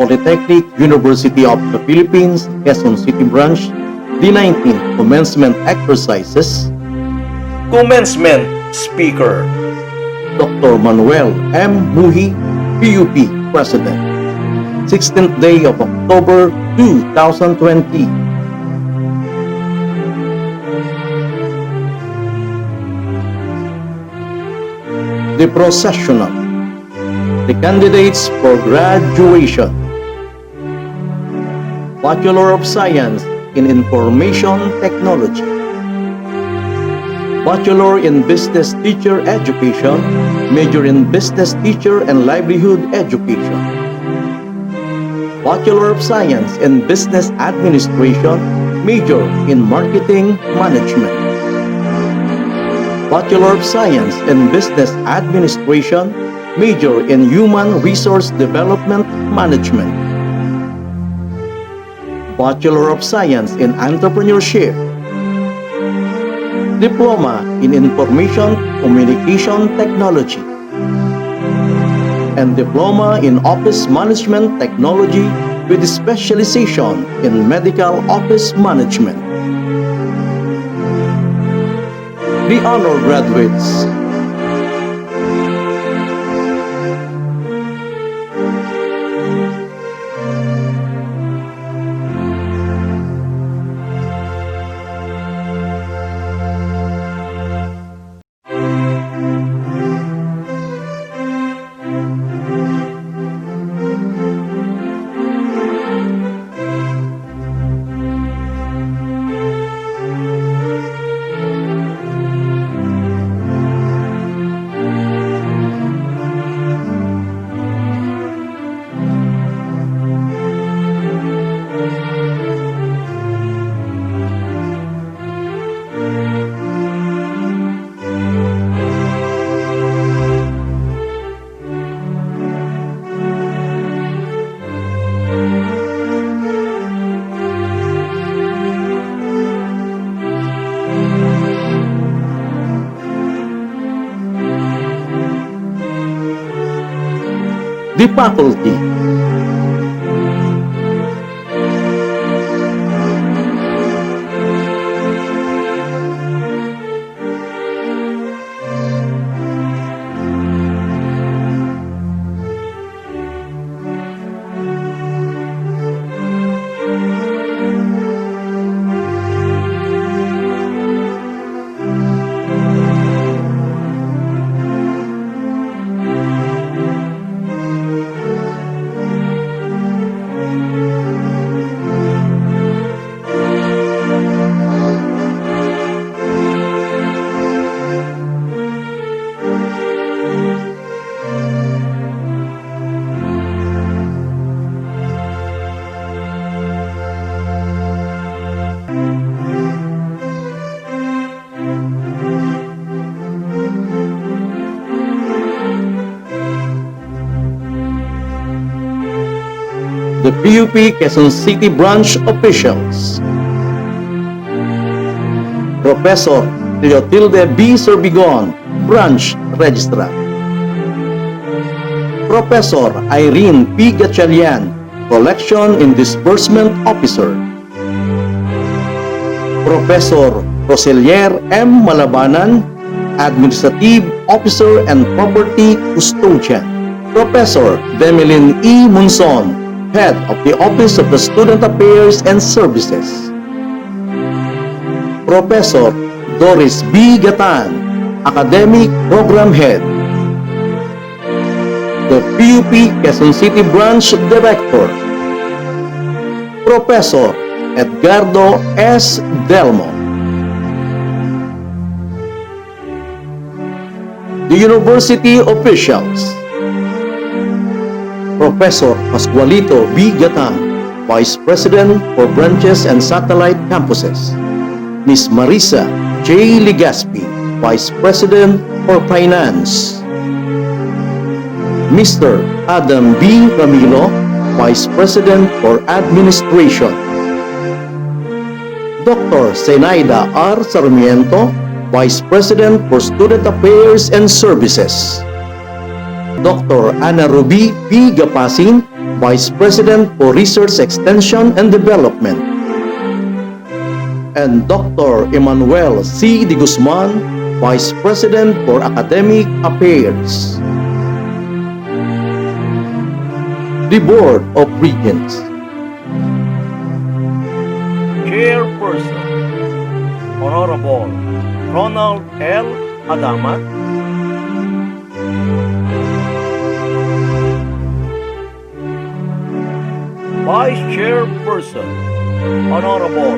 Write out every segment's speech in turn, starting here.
Polytechnic University of the Philippines, Quezon City Branch, the 19th Commencement Exercises. Commencement Speaker Dr. Manuel M. Muhi, PUP President. 16th day of October 2020. The processional. The candidates for graduation. Bachelor of Science in Information Technology. Bachelor in Business Teacher Education, major in Business Teacher and Livelihood Education. Bachelor of Science in Business Administration, major in Marketing Management. Bachelor of Science in Business Administration, major in Human Resource Development Management. Bachelor of Science in Entrepreneurship. Diploma in Information Communication Technology. And Diploma in Office Management Technology with specialization in Medical Office Management. The honor graduates. The faculty. The PUP Quezon City Branch officials. Professor Cleotilde B. Sorbigon, Branch Registrar. Professor Irene P. Gatchalian, Collection and Disbursement Officer. Professor Roselier M. Malabanan, Administrative Officer and Property Custodian. Professor Demelin E. Munson, Head of the Office of the Student Affairs and Services. Professor Doris B. Gatan, Academic Program Head. The PUP Quezon City Branch Director. Professor Edgardo S. Delmo. The University Officials. Professor Pascualito B. Gatan, Vice President for Branches and Satellite Campuses. Ms. Marisa J. Legaspi, Vice President for Finance. Mr. Adam B. Ramilo, Vice President for Administration. Dr. Zenaida R. Sarmiento, Vice President for Student Affairs and Services. Dr. Ana Ruby P. Gapasin, Vice President for Research Extension and Development, and Dr. Emmanuel C. De Guzman, Vice President for Academic Affairs. The Board of Regents. Chairperson, Honorable Ronald L. Adamat. Vice Chairperson, Honorable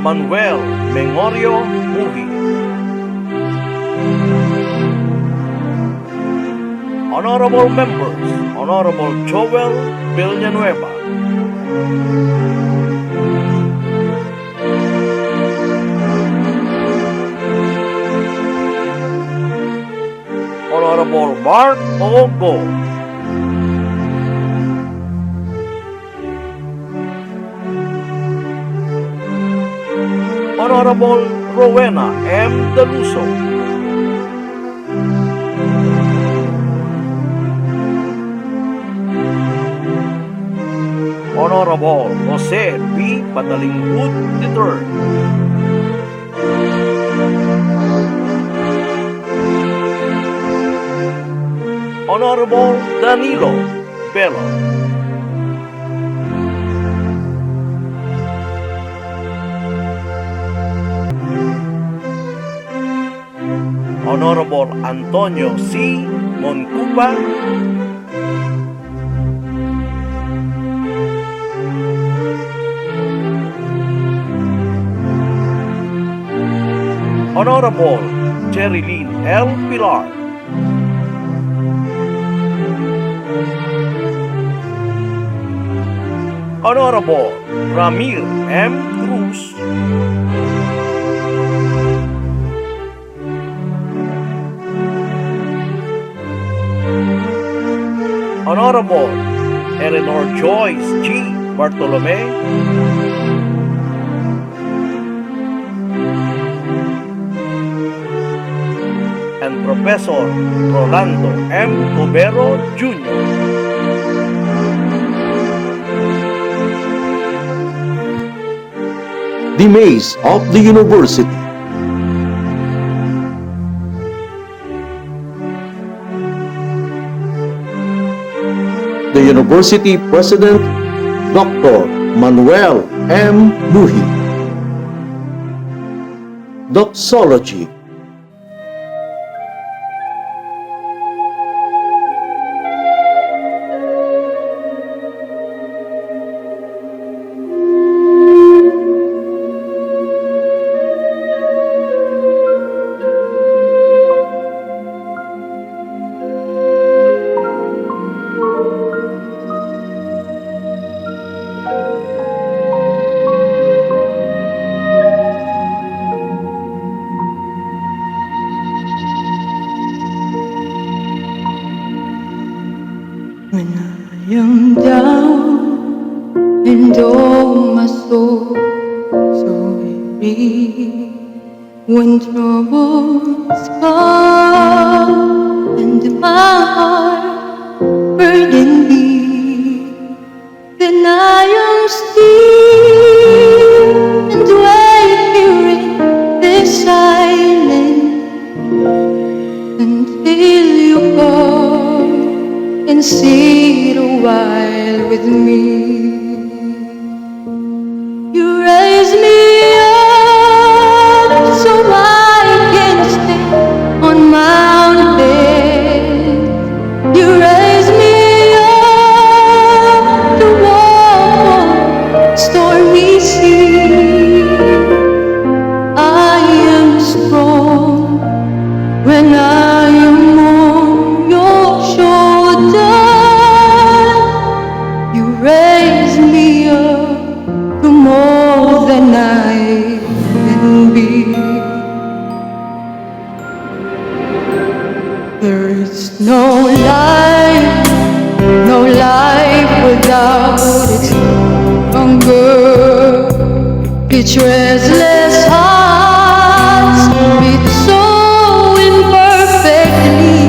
Manuel Mengorio Muhi. Honorable Members, Honorable Joel Villanueva. Honorable Mark Ogo. Honorable Rowena M. Deluso. Honorable Jose P. Patalingwood III. Honorable Danilo Bello. Honorable Antonio C. Moncupa. Honorable Jerilyn L. Pilar. Honorable Ramir M. Cruz. Honorable Eleanor Joyce G. Bartolome. And Professor Rolando M. Cobero Jr. The Maze of the University. The University President, Dr. Manuel M. Muhi. Doxology. When I am down and oh my soul so weary, when troubles come and my heart burden be, then I am still and wait here in this silence until you come and sit a while with me. You raise me up so I can stand on mountains. You raise me up to walk on stormy seas. I am strong when I am on your shoulder. You raise me up to more than I can be. There is no life without its hunger, its restless hearts beat so imperfectly.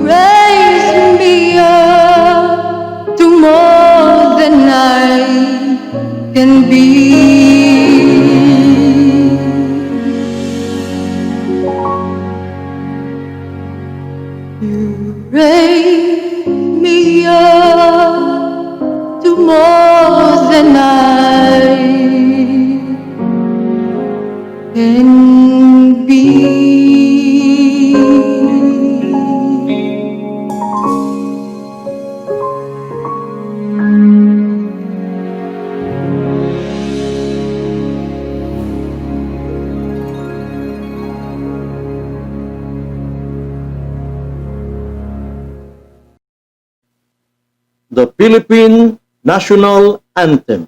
raise me up to more than I can be. You raise me up to more than I can be. The Philippine National Anthem.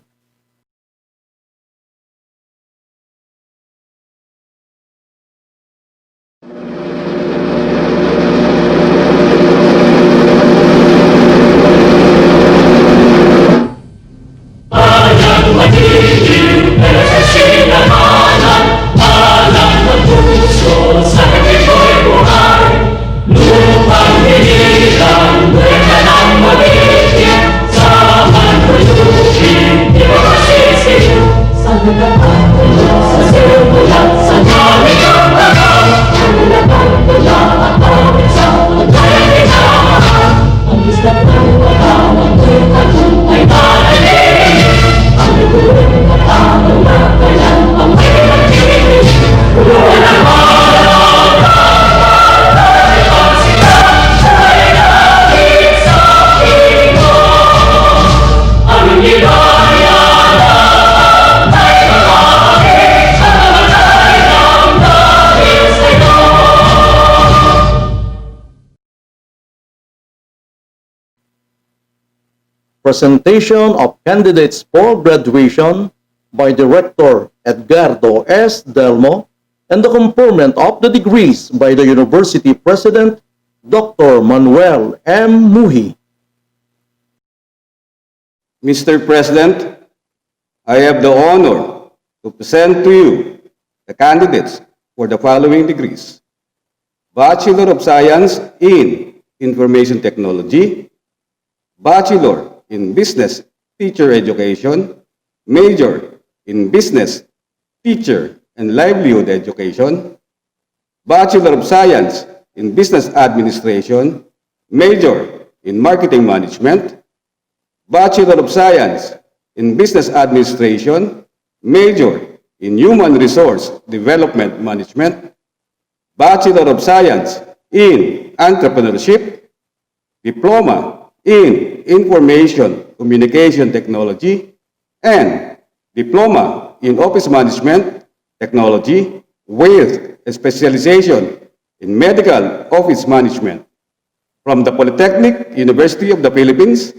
Presentation of candidates for graduation by Director Edgardo S. Delmo and the conferment of the degrees by the University President Dr. Manuel M. Muhi. Mr. President, I have the honor to present to you the candidates for the following degrees: Bachelor of Science in Information Technology, Bachelor in Business Teacher Education, Major in Business Teacher and Livelihood Education, Bachelor of Science in Business Administration, Major in Marketing Management, Bachelor of Science in Business Administration, Major in Human Resource Development Management, Bachelor of Science in Entrepreneurship, Diploma in Information Communication Technology, and Diploma in Office Management Technology with a specialization in Medical Office Management from the Polytechnic University of the Philippines,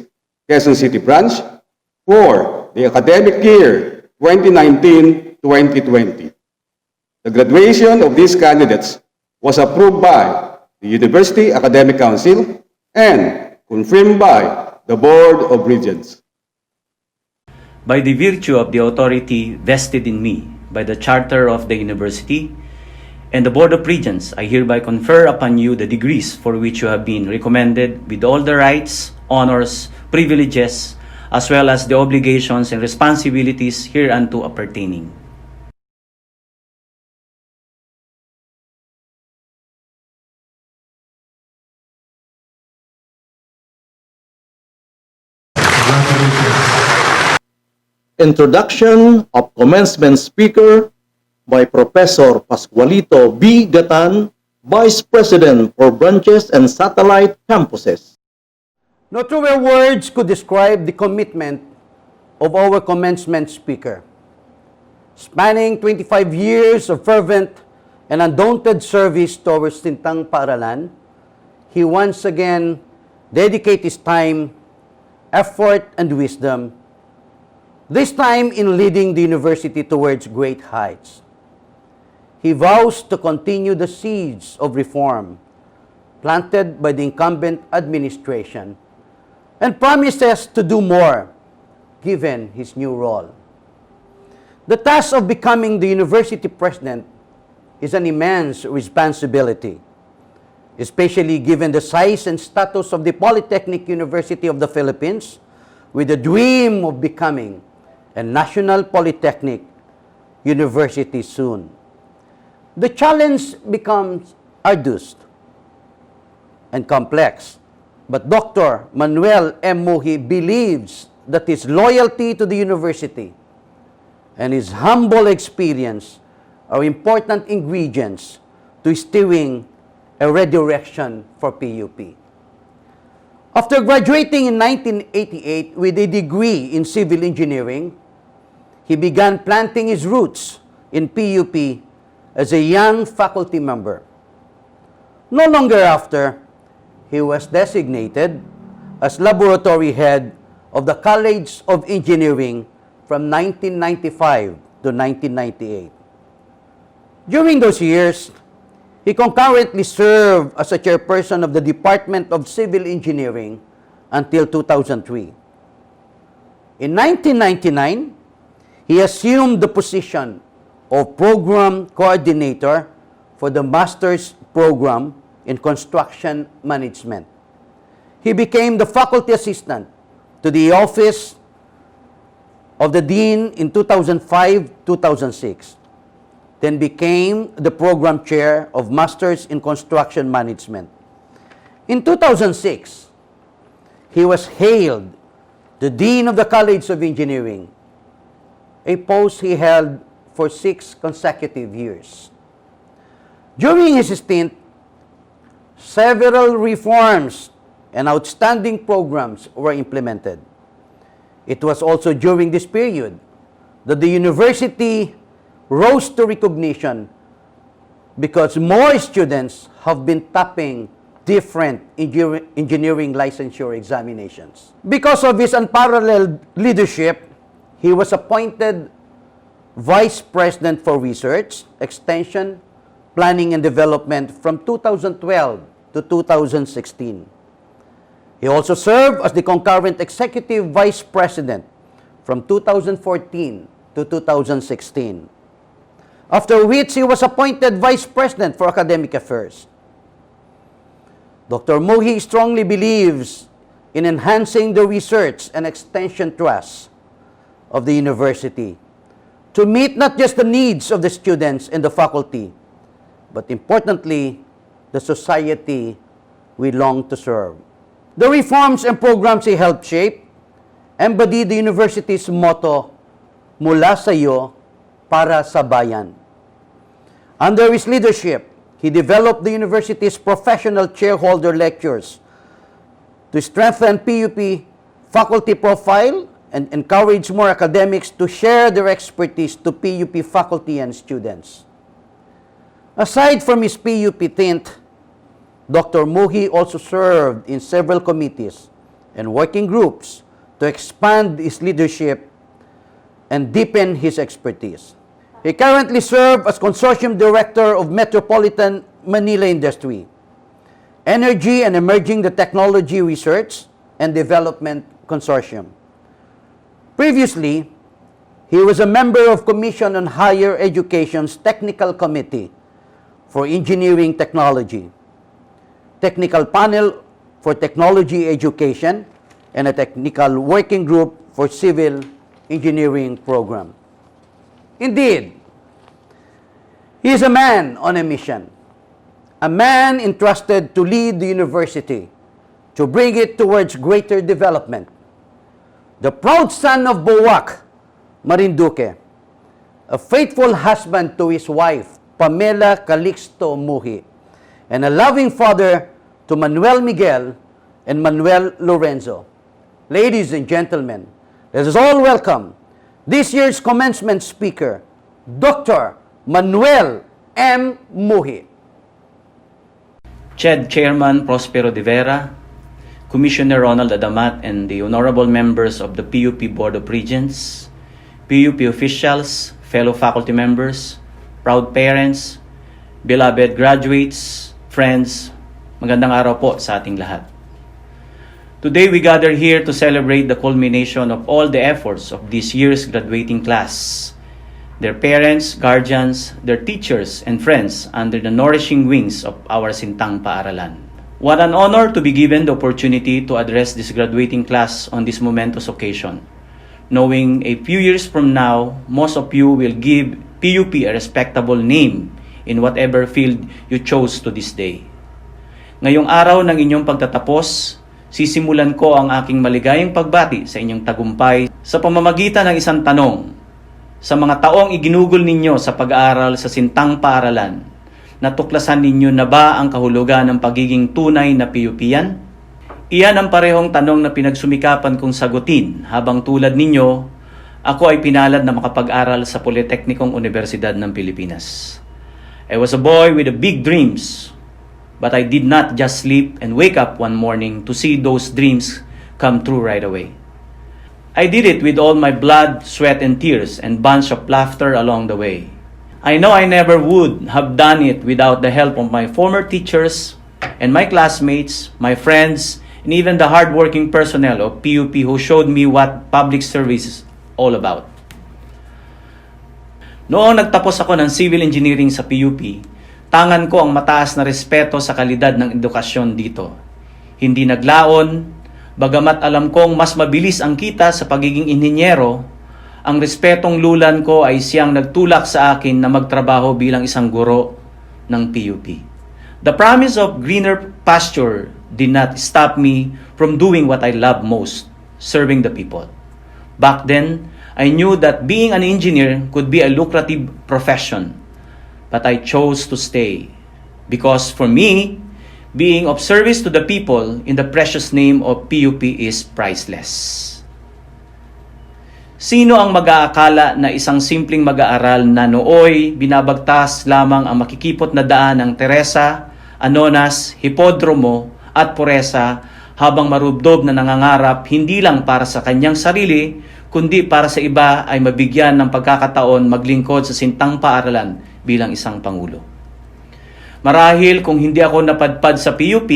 Quezon City Branch, for the academic year 2019-2020. The graduation of these candidates was approved by the University Academic Council and confirmed by the Board of Regents. By the virtue of the authority vested in me by the Charter of the University and the Board of Regents, I hereby confer upon you the degrees for which you have been recommended with all the rights, honors, privileges, as well as the obligations and responsibilities hereunto appertaining. Introduction of Commencement Speaker by Professor Pascualito B. Gatan, Vice President for Branches and Satellite Campuses. No truer words could describe the commitment of our commencement speaker. Spanning 25 years of fervent and undaunted service to our Sintang Paaralan, he once again dedicated his time, effort, and wisdom, this time in leading the university towards great heights. He vows to continue the seeds of reform planted by the incumbent administration and promises to do more given his new role. The task of becoming the university president is an immense responsibility. especially given the size and status of the Polytechnic University of the Philippines, with the dream of becoming a national polytechnic university soon. The challenge becomes arduous and complex, but Dr. Manuel M. Muhi believes that his loyalty to the university and his humble experience are important ingredients to steering a redirection for PUP. After graduating in 1988 with a degree in civil engineering, he began planting his roots in PUP as a young faculty member. No longer after, he was designated as laboratory head of the College of Engineering from 1995 to 1998. During those years, he concurrently served as a chairperson of the Department of Civil Engineering until 2003. In 1999, he assumed the position of Program Coordinator for the Master's Program in Construction Management. He became the faculty assistant to the Office of the Dean in 2005-2006, then became the Program Chair of Masters in Construction Management. In 2006, he was hailed the Dean of the College of Engineering, a post he held for 6 consecutive years. During his stint, several reforms and outstanding programs were implemented. It was also during this period that the university rose to recognition because more students have been tapping different engineering licensure examinations. Because of his unparalleled leadership, he was appointed Vice President for Research, Extension, Planning and Development from 2012 to 2016. He also served as the concurrent Executive Vice President from 2014 to 2016, after which he was appointed Vice President for Academic Affairs. Dr. Muhi strongly believes in enhancing the research and extension trust of the university to meet not just the needs of the students and the faculty, but importantly, the society we long to serve. The reforms and programs he helped shape embody the university's motto, "Mula sa iyo, para sa bayan." Under his leadership, he developed the university's professional chairholder lectures to strengthen PUP faculty profile and encourage more academics to share their expertise to PUP faculty and students. Aside from his PUP tint, Dr. Muhi also served in several committees and working groups to expand his leadership and deepen his expertise. He currently serves as Consortium Director of Metropolitan Manila Industry, Energy and Emerging the Technology Research and Development Consortium. Previously, he was a member of Commission on Higher Education's Technical Committee for Engineering Technology, Technical Panel for Technology Education, and a Technical Working Group for Civil Engineering Program. Indeed, he is a man on a mission, a man entrusted to lead the university, to bring it towards greater development. The proud son of Buwak, Marinduque, a faithful husband to his wife, Pamela Calixto Muhi, and a loving father to Manuel Miguel and Manuel Lorenzo. Ladies and gentlemen, let us all welcome this year's commencement speaker, Dr. Manuel M. Muhi. CHED Chairman Prospero de Vera, Commissioner Ronald Adamat, and the honorable members of the PUP Board of Regents, PUP officials, fellow faculty members, proud parents, beloved graduates, friends, magandang araw po sa ating lahat. Today we gather here to celebrate the culmination of all the efforts of this year's graduating class their parents, guardians, their teachers, and friends under the nourishing wings of our Sintang Paaralan. What an honor to be given the opportunity to address this graduating class on this momentous occasion, knowing a few years from now, most of you will give PUP a respectable name in whatever field you chose to this day. Ngayong araw ng inyong pagtatapos, sisimulan ko ang aking maligayang pagbati sa inyong tagumpay sa pamamagitan ng isang tanong. Sa mga taong iginugol ninyo sa pag-aaral sa Sintang Paaralan, natuklasan ninyo na ba ang kahulugan ng pagiging tunay na PUPian? Iyan ang parehong tanong na pinagsumikapan kong sagutin habang tulad ninyo, ako ay pinalad na makapag-aral sa Politeknikong Universidad ng Pilipinas. I was a boy with big dreams, but I did not just sleep and wake up one morning to see those dreams come true right away. I did it with all my blood, sweat, and tears, and bunch of laughter along the way. I know I never would have done it without the help of my former teachers and my classmates, my friends, and even the hardworking personnel of PUP who showed me what public service is all about. Noong nagtapos ako ng civil engineering sa PUP, tangan ko ang mataas na respeto sa kalidad ng edukasyon dito. Hindi naglaon, bagamat alam kong mas mabilis ang kita sa pagiging inhinyero, ang respetong lulan ko ay siyang nagtulak sa akin na magtrabaho bilang isang guro ng PUP. The promise of greener pasture did not stop me from doing what I love most, serving the people. Back then, I knew that being an engineer could be a lucrative profession, but I chose to stay because for me, being of service to the people in the precious name of PUP is priceless. Sino ang mag-aakala na isang simpleng mag-aaral na nooy binabagtas lamang ang makikipot na daan ng Teresa, Anonas, Hipodromo at Poresa habang marubdob na nangangarap hindi lang para sa kanyang sarili, kundi para sa iba ay mabigyan ng pagkakataon maglingkod sa Sintang Paaralan bilang isang Pangulo. Marahil kung hindi ako napadpad sa PUP,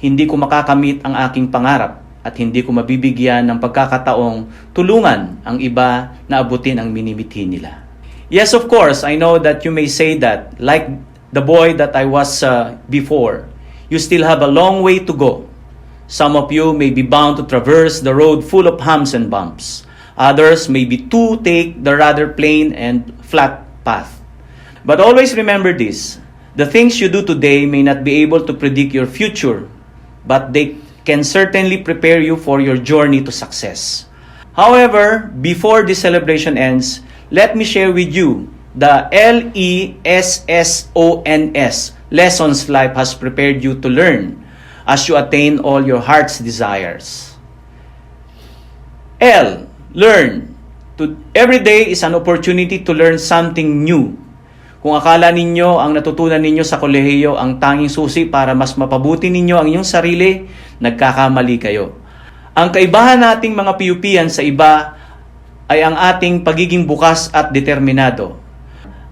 hindi ko makakamit ang aking pangarap at hindi ko mabibigyan ng pagkakataong tulungan ang iba na abutin ang minimithi nila. Yes, of course, I know that you may say that, like the boy that I was before, you still have a long way to go. Some of you may be bound to traverse the road full of humps and bumps. Others may be to take the rather plain and flat path. But always remember this. The things you do today may not be able to predict your future, but they can certainly prepare you for your journey to success. However, before this celebration ends, let me share with you the lessons life has prepared you to learn as you attain all your heart's desires. Learn. Every day is an opportunity to learn something new. Kung akala ninyo ang natutunan ninyo sa kolehiyo ang tanging susi para mas mapabuti ninyo ang inyong sarili, nagkakamali kayo. Ang kaibahan nating mga PUPian sa iba ay ang ating pagiging bukas at determinado.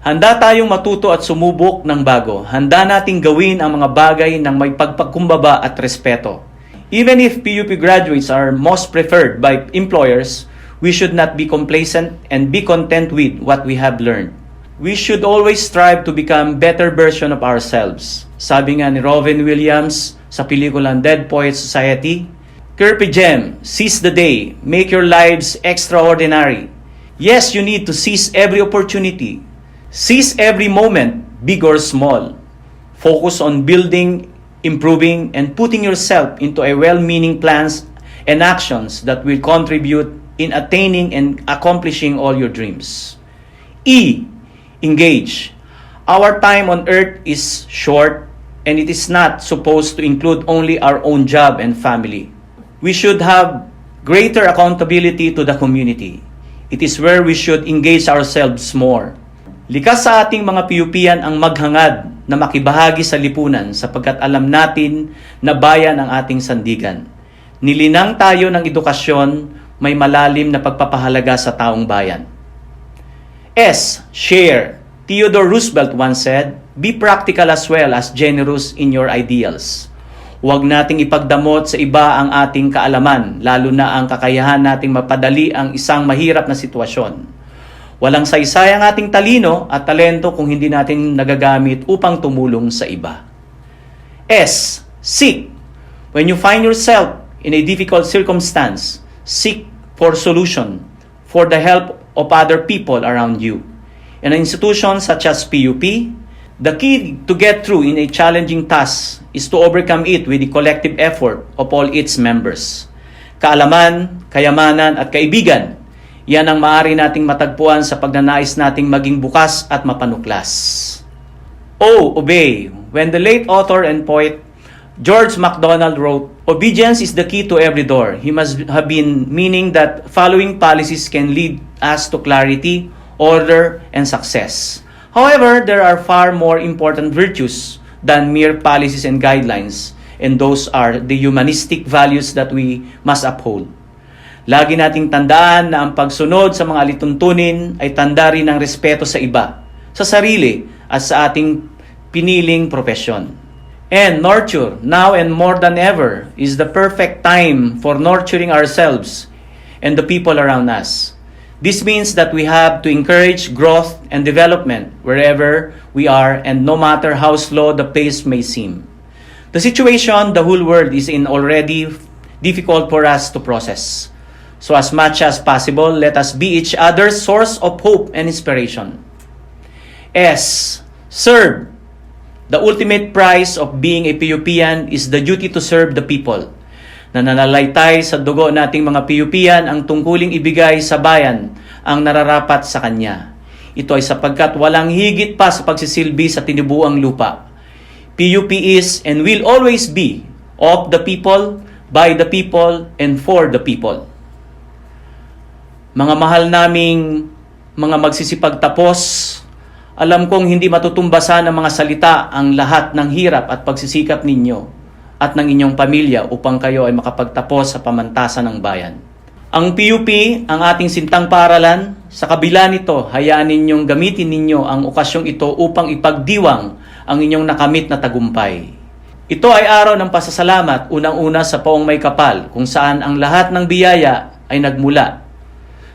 Handa tayong matuto at sumubok ng bago. Handa nating gawin ang mga bagay ng may pagpagkumbaba at respeto. Even if PUP graduates are most preferred by employers, we should not be complacent and be content with what we have learned. We should always strive to become better version of ourselves. Sabi nga ni Robin Williams sa pelikulang Dead Poets Society, Carpe diem, seize the day, make your lives extraordinary. Yes, you need to seize every opportunity. Seize every moment, big or small. Focus on building, improving, and putting yourself into a well-meaning plans and actions that will contribute in attaining and accomplishing all your dreams. Engage. Our time on earth is short and it is not supposed to include only our own job and family. We should have greater accountability to the community. It is where we should engage ourselves more. Likas sa ating mga PUPian ang maghangad na makibahagi sa lipunan sapagkat alam natin na bayan ang ating sandigan. Nilinang tayo ng edukasyon, may malalim na pagpapahalaga sa taong bayan. Share. Theodore Roosevelt once said, be practical as well as generous in your ideals. Huwag nating ipagdamot sa iba ang ating kaalaman, lalo na ang kakayahan nating mapadali ang isang mahirap na sitwasyon. Walang saysay ang ating talino at talento kung hindi natin nagagamit upang tumulong sa iba. S. Seek. When you find yourself in a difficult circumstance, seek for solution, for the help of other people around you. In an institution such as PUP, the key to get through in a challenging task is to overcome it with the collective effort of all its members. Kaalaman, kayamanan at kaibigan, yan ang maaari nating matagpuan sa pagnanais nating maging bukas at mapanuklas. O. Obey. When the late author and poet George MacDonald wrote, "Obedience is the key to every door," he must have been meaning that following policies can lead us to clarity, order, and success. However, there are far more important virtues than mere policies and guidelines, and those are the humanistic values that we must uphold. Lagi nating tandaan na ang pagsunod sa mga alituntunin ay tanda rin ng respeto sa iba, sa sarili, at sa ating piniling propesyon. And nurture, now and more than ever, is the perfect time for nurturing ourselves and the people around us. This means that we have to encourage growth and development wherever we are and no matter how slow the pace may seem. The situation the whole world is in already difficult for us to process. So as much as possible, let us be each other's source of hope and inspiration. S. Serve. The ultimate prize of being a PUPian is the duty to serve the people. Nananalaytay sa dugo nating mga PUPian ang tungkuling ibigay sa bayan ang nararapat sa kanya. Ito ay sapagkat walang higit pa sa pagsisilbi sa tinibuang lupa. PUP is and will always be of the people, by the people, and for the people. Mga mahal naming mga magsisipagtapos, alam kong hindi matutumbasan ng mga salita ang lahat ng hirap at pagsisikap ninyo at ng inyong pamilya upang kayo ay makapagtapos sa pamantasan ng bayan. Ang PUP, ang ating sintang paaralan, sa kabila nito, hayaan ninyong gamitin ninyo ang okasyong ito upang ipagdiwang ang inyong nakamit na tagumpay. Ito ay araw ng pasasalamat, unang-una sa Poong May Kapal, kung saan ang lahat ng biyaya ay nagmula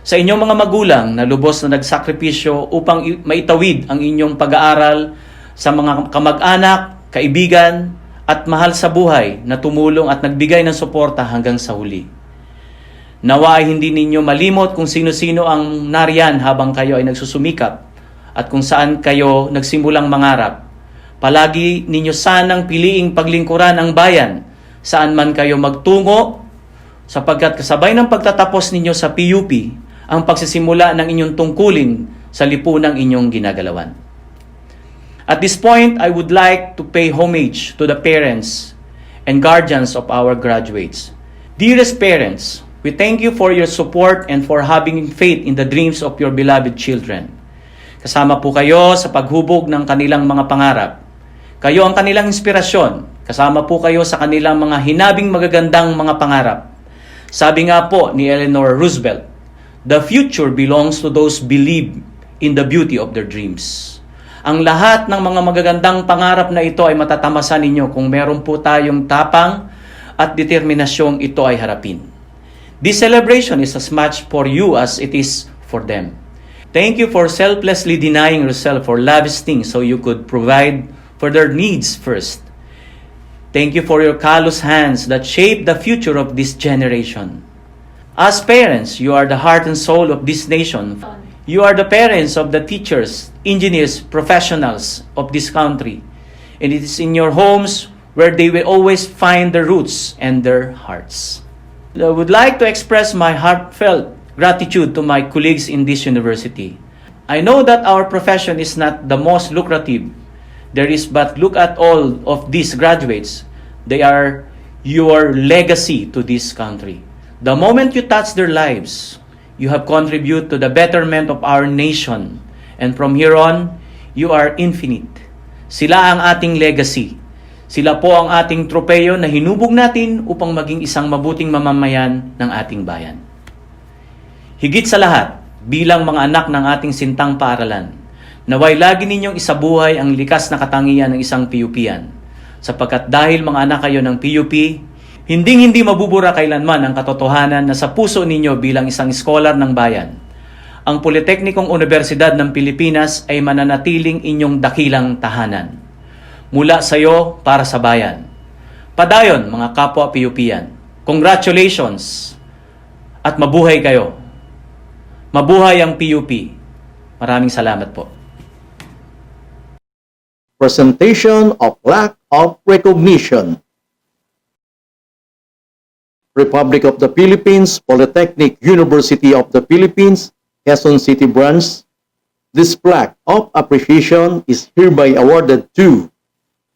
sa inyong mga magulang na lubos na nagsakripisyo upang maitawid ang inyong pag-aaral, sa mga kamag-anak, kaibigan, at mahal sa buhay na tumulong at nagbigay ng suporta hanggang sa huli. Nawa ay hindi ninyo malimot kung sino-sino ang nariyan habang kayo ay nagsusumikap at kung saan kayo nagsimulang mangarap. Palagi ninyo sanang piliing paglingkuran ang bayan saan man kayo magtungo, sapagkat kasabay ng pagtatapos ninyo sa PUP ang pagsisimula ng inyong tungkulin sa lipunang inyong ginagalawan. At this point, I would like to pay homage to the parents and guardians of our graduates. Dearest parents, we thank you for your support and for having faith in the dreams of your beloved children. Kasama po kayo sa paghubog ng kanilang mga pangarap. Kayo ang kanilang inspirasyon. Kasama po kayo sa kanilang mga hinabing magagandang mga pangarap. Sabi nga po ni Eleanor Roosevelt, "The future belongs to those believe in the beauty of their dreams." Ang lahat ng mga magagandang pangarap na ito ay matatamasan ninyo kung meron po tayong tapang at determinasyong ito ay harapin. This celebration is as much for you as it is for them. Thank you for selflessly denying yourself for lavish things so you could provide for their needs first. Thank you for your callous hands that shape the future of this generation. As parents, you are the heart and soul of this nation. You are the parents of the teachers, engineers, professionals of this country. And it is in your homes where they will always find their roots and their hearts. I would like to express my heartfelt gratitude to my colleagues in this university. I know that our profession is not the most lucrative. There is, but look at all of these graduates. They are your legacy to this country. The moment you touch their lives, you have contributed to the betterment of our nation. And from here on, you are infinite. Sila ang ating legacy. Sila po ang ating tropeyo na hinubog natin upang maging isang mabuting mamamayan ng ating bayan. Higit sa lahat, bilang mga anak ng ating sintang paaralan, naway lagi ninyong isabuhay ang likas na katangian ng isang PUPian. Sapagkat dahil mga anak kayo ng PUP, hindi mabubura kailanman ang katotohanan na sa puso ninyo bilang isang scholar ng bayan. ang Politeknikong Universidad ng Pilipinas ay mananatiling inyong dakilang tahanan. Mula sa iyo para sa bayan. Padayon mga kapwa PUPian. Congratulations at mabuhay kayo. Mabuhay ang PUP. Maraming salamat po. Presentation of lack of recognition. Republic of the Philippines, Polytechnic University of the Philippines, Quezon City Branch. This plaque of appreciation is hereby awarded to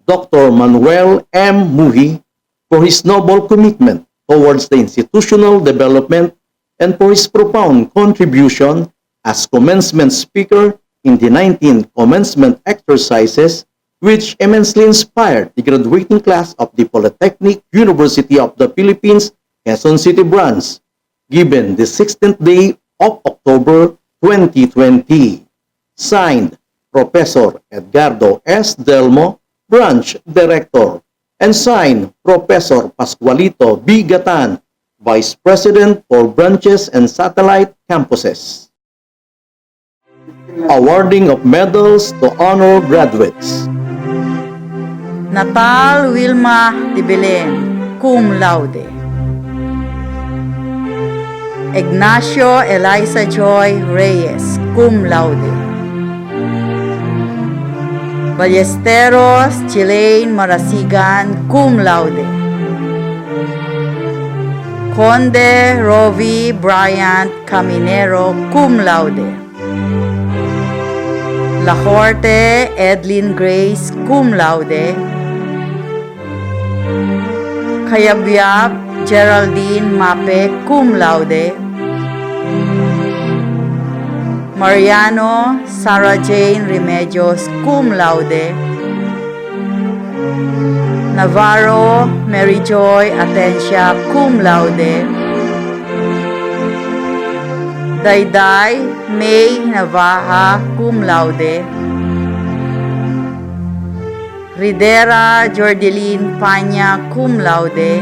Dr. Manuel M. Muhi for his noble commitment towards the institutional development and for his profound contribution as commencement speaker in the 19th commencement exercises, which immensely inspired the graduating class of the Polytechnic University of the Philippines, Quezon City Branch, given the 16th day of October 2020. Signed, Professor Edgardo S. Delmo, Branch Director, and signed, Professor Pascualito B. Gatan, Vice President for Branches and Satellite Campuses. Awarding of medals to honor graduates. Natal Wilma de Belen, cum laude. Ignacio Eliza Joy Reyes, cum laude. Ballesteros Chilaine Marasigan, cum laude. Conde Rovi Bryant Caminero, cum laude. Lahorte Edlin Grace, cum laude. Kayabyab Geraldine Mape, cum laude. Mariano Sarah Jane Remedios, cum laude. Navarro Mary Joy Atencia, cum laude. Dayday May Navaja, cum laude. Ridera Jordeline Panya, cum laude.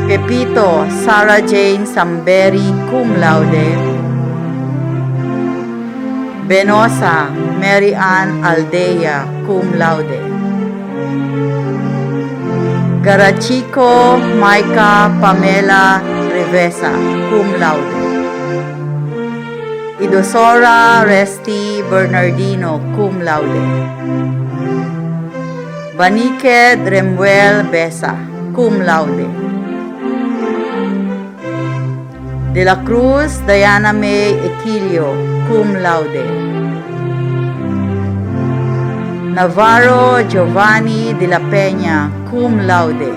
Pepito Sarah Jane Samberi, cum laude. Benosa Mary Ann Aldea, cum laude. Garachico Maika Pamela Revesa, cum laude. Idosora Resti Bernardino, cum laude. Baniqued Remuel Besa, cum laude. De la Cruz Diana May Equilio, cum laude. Navarro Giovanni de la Peña, cum laude.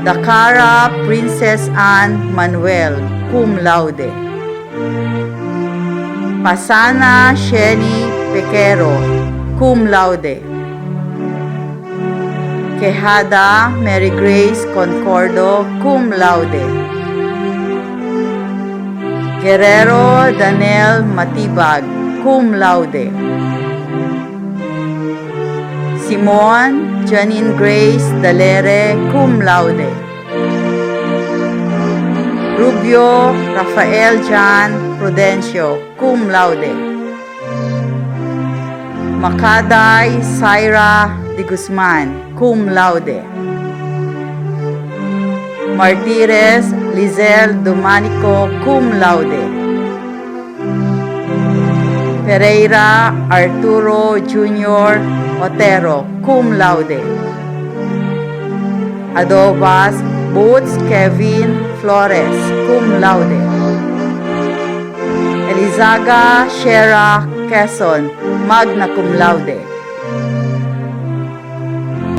Dacara Princess Anne Manuel, cum laude. Pasana Sheni Pequero, cum laude. Quejada Mary Grace Concordo, cum laude. Guerrero Daniel Matibag, cum laude. Simon Janine Grace Dalere, cum laude. Rubio Rafael Jan Prudencio, cum laude. Makaday Syra de Guzman, cum laude. Martires Lizel Domanico, cum laude. Pereira Arturo Jr. Otero, cum laude. Adobas Boots Kevin Flores, cum laude. Elizaga Shera Quezon, magna cum laude.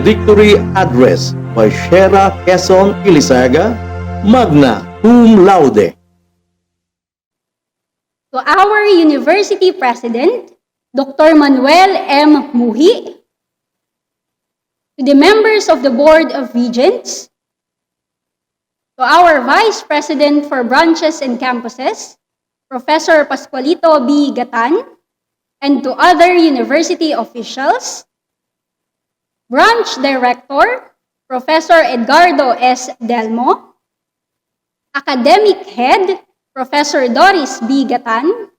Victory Address by Shera Quezon Ilizaga, magna cum laude. To our University President, Dr. Manuel M. Muhi, to the members of the Board of Regents, to our Vice President for Branches and Campuses, Professor Pascualito B. Gatan, and to other university officials, Branch Director, Professor Edgardo S. Delmo, Academic Head, Professor Doris B. Gatan,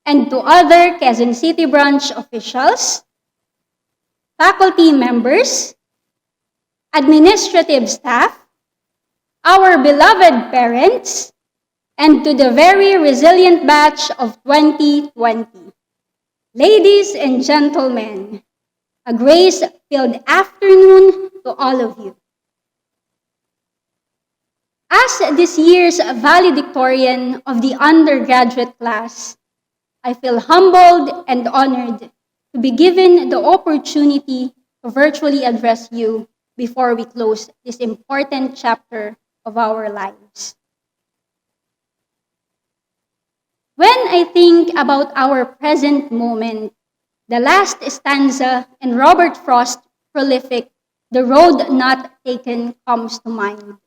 and to other Quezon City branch officials, faculty members, administrative staff, our beloved parents, and to the very resilient batch of 2020. Ladies and gentlemen, a grace-filled afternoon to all of you. As this year's valedictorian of the undergraduate class, I feel humbled and honored to be given the opportunity to virtually address you before we close this important chapter of our lives. When I think about our present moment, the last stanza in Robert Frost's prolific The Road Not Taken comes to mind.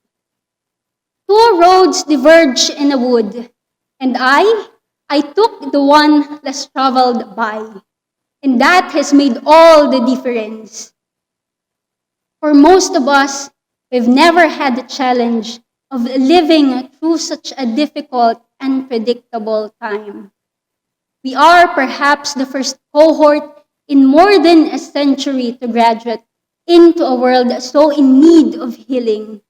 Two roads diverge in a wood, and I took the one less traveled by, and that has made all the difference. For most of us, we've never had the challenge of living through such a difficult and predictable time. We are perhaps the first cohort in more than a century to graduate into a world so in need of healing.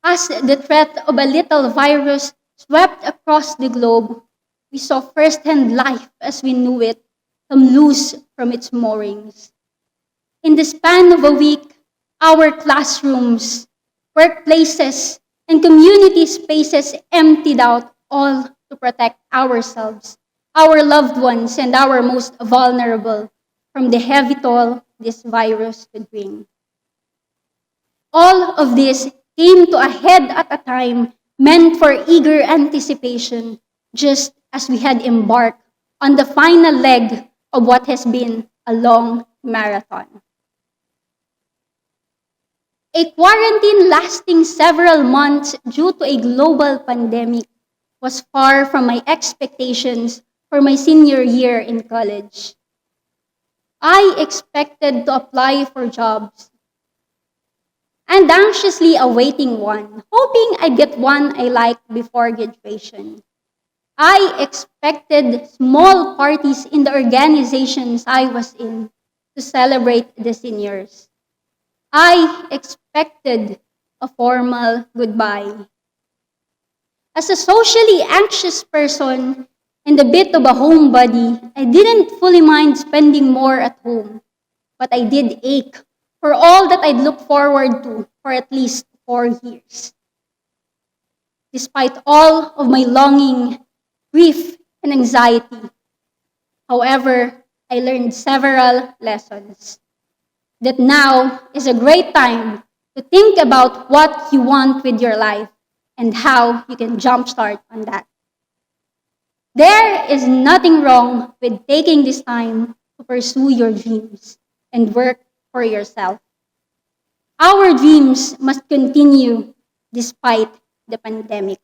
As the threat of a little virus swept across the globe, we saw firsthand life as we knew it come loose from its moorings. In the span of a week, our classrooms, workplaces, and community spaces emptied out, all to protect ourselves, our loved ones, and our most vulnerable from the heavy toll this virus could bring. All of this came to a head at a time meant for eager anticipation, just as we had embarked on the final leg of what has been a long marathon. A quarantine lasting several months due to a global pandemic was far from my expectations for my senior year in college. I expected to apply for jobs and anxiously awaiting one, hoping I'd get one I liked before graduation. I expected small parties in the organizations I was in to celebrate the seniors. I expected a formal goodbye. As a socially anxious person and a bit of a homebody, I didn't fully mind spending more at home, but I did ache for all that I'd looked forward to for at least 4 years. Despite all of my longing, grief, and anxiety, however, I learned several lessons. That now is a great time to think about what you want with your life and how you can jumpstart on that. There is nothing wrong with taking this time to pursue your dreams and work for yourself. Our dreams must continue despite the pandemic.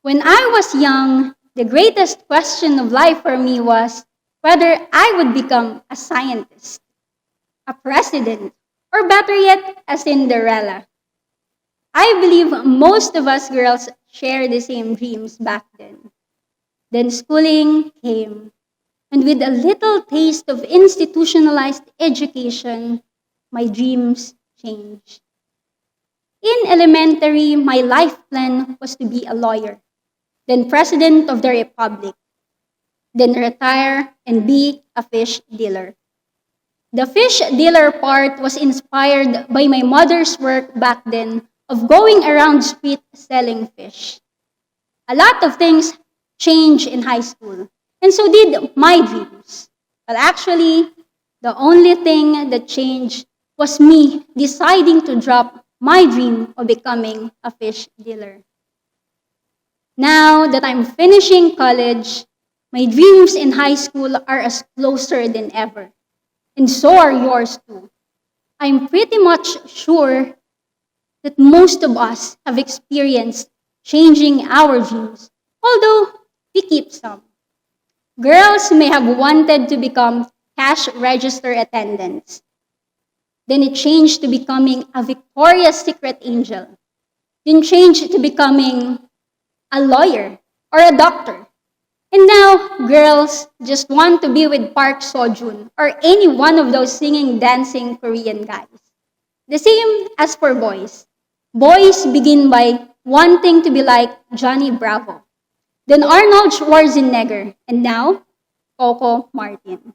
When I was young, the greatest question of life for me was whether I would become a scientist, a president, or better yet, a Cinderella. I believe most of us girls share the same dreams back then. Then schooling came, and with a little taste of institutionalized education, my dreams changed. In elementary, my life plan was to be a lawyer, then president of the republic, then retire and be a fish dealer. The fish dealer part was inspired by my mother's work back then of going around street selling fish. A lot of things changed in high school, and so did my dreams. But actually, the only thing that changed was me deciding to drop my dream of becoming a fish dealer. Now that I'm finishing college, my dreams in high school are as closer than ever, and so are yours too. I'm pretty much sure that most of us have experienced changing our dreams, although we keep some. Girls may have wanted to become cash register attendants. Then it changed to becoming a victorious secret angel. Then changed to becoming a lawyer or a doctor. And now, girls just want to be with Park Seo-joon or any one of those singing, dancing Korean guys. The same as for boys. Boys begin by wanting to be like Johnny Bravo, then Arnold Schwarzenegger, and now Coco Martin.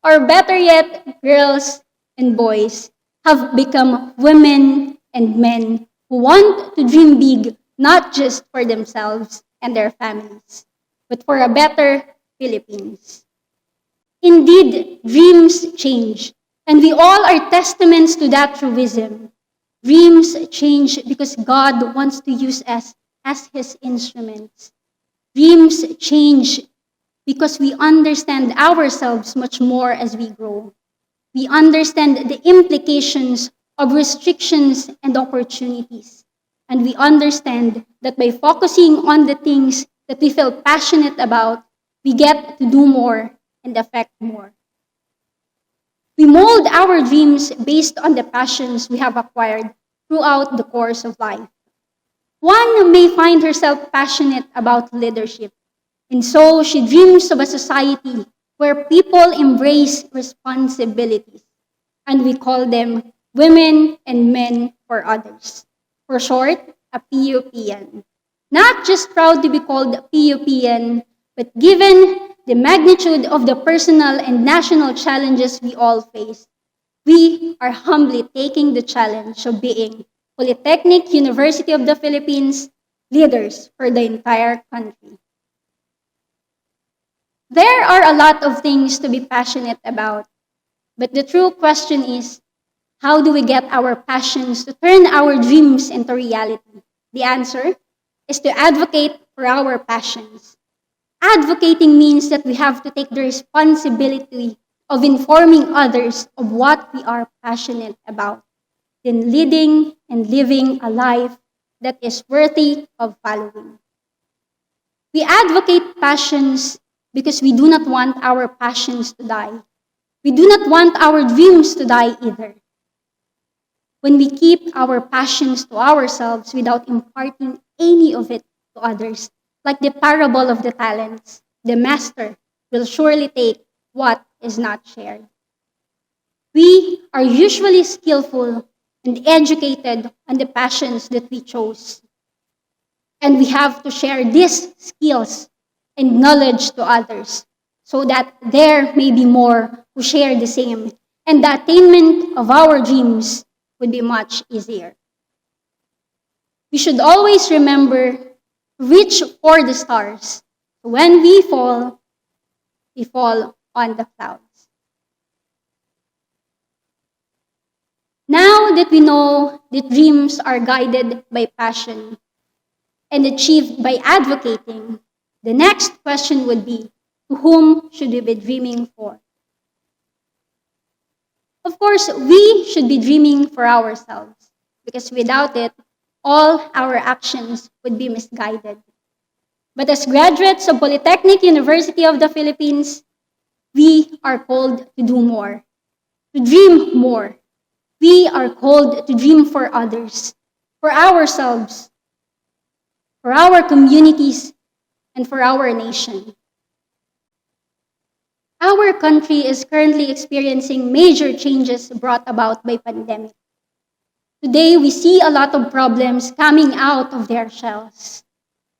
Or better yet, girls and boys have become women and men who want to dream big, not just for themselves and their families, but for a better Philippines. Indeed, dreams change, and we all are testaments to that truism. Dreams change because God wants to use us as His instruments. Dreams change because we understand ourselves much more as we grow. We understand the implications of restrictions and opportunities. And we understand that by focusing on the things that we feel passionate about, we get to do more and affect more. We mold our dreams based on the passions we have acquired throughout the course of life. One may find herself passionate about leadership, and so she dreams of a society where people embrace responsibilities, and we call them women and men for others. For short, a PUPian. Not just proud to be called a PUPian, but given the magnitude of the personal and national challenges we all face, we are humbly taking the challenge of being Polytechnic University of the Philippines leaders for the entire country. There are a lot of things to be passionate about, but the true question is, how do we get our passions to turn our dreams into reality? The answer is to advocate for our passions. Advocating means that we have to take the responsibility of informing others of what we are passionate about, then leading and living a life that is worthy of following. We advocate passions because we do not want our passions to die. We do not want our dreams to die either. When we keep our passions to ourselves without imparting any of it to others, like the parable of the talents, the master will surely take what is not shared. We are usually skillful and educated on the passions that we chose. And we have to share these skills and knowledge to others so that there may be more who share the same, and the attainment of our dreams would be much easier. We should always remember to reach for the stars. When we fall on the clouds. Now that we know that dreams are guided by passion and achieved by advocating, the next question would be, to whom should we be dreaming for? Of course, we should be dreaming for ourselves, because without it, all our actions would be misguided. But as graduates of Polytechnic University of the Philippines, we are called to do more, to dream more. We are called to dream for others, for ourselves, for our communities, and for our nation. Our country is currently experiencing major changes brought about by pandemic. Today, we see a lot of problems coming out of their shells,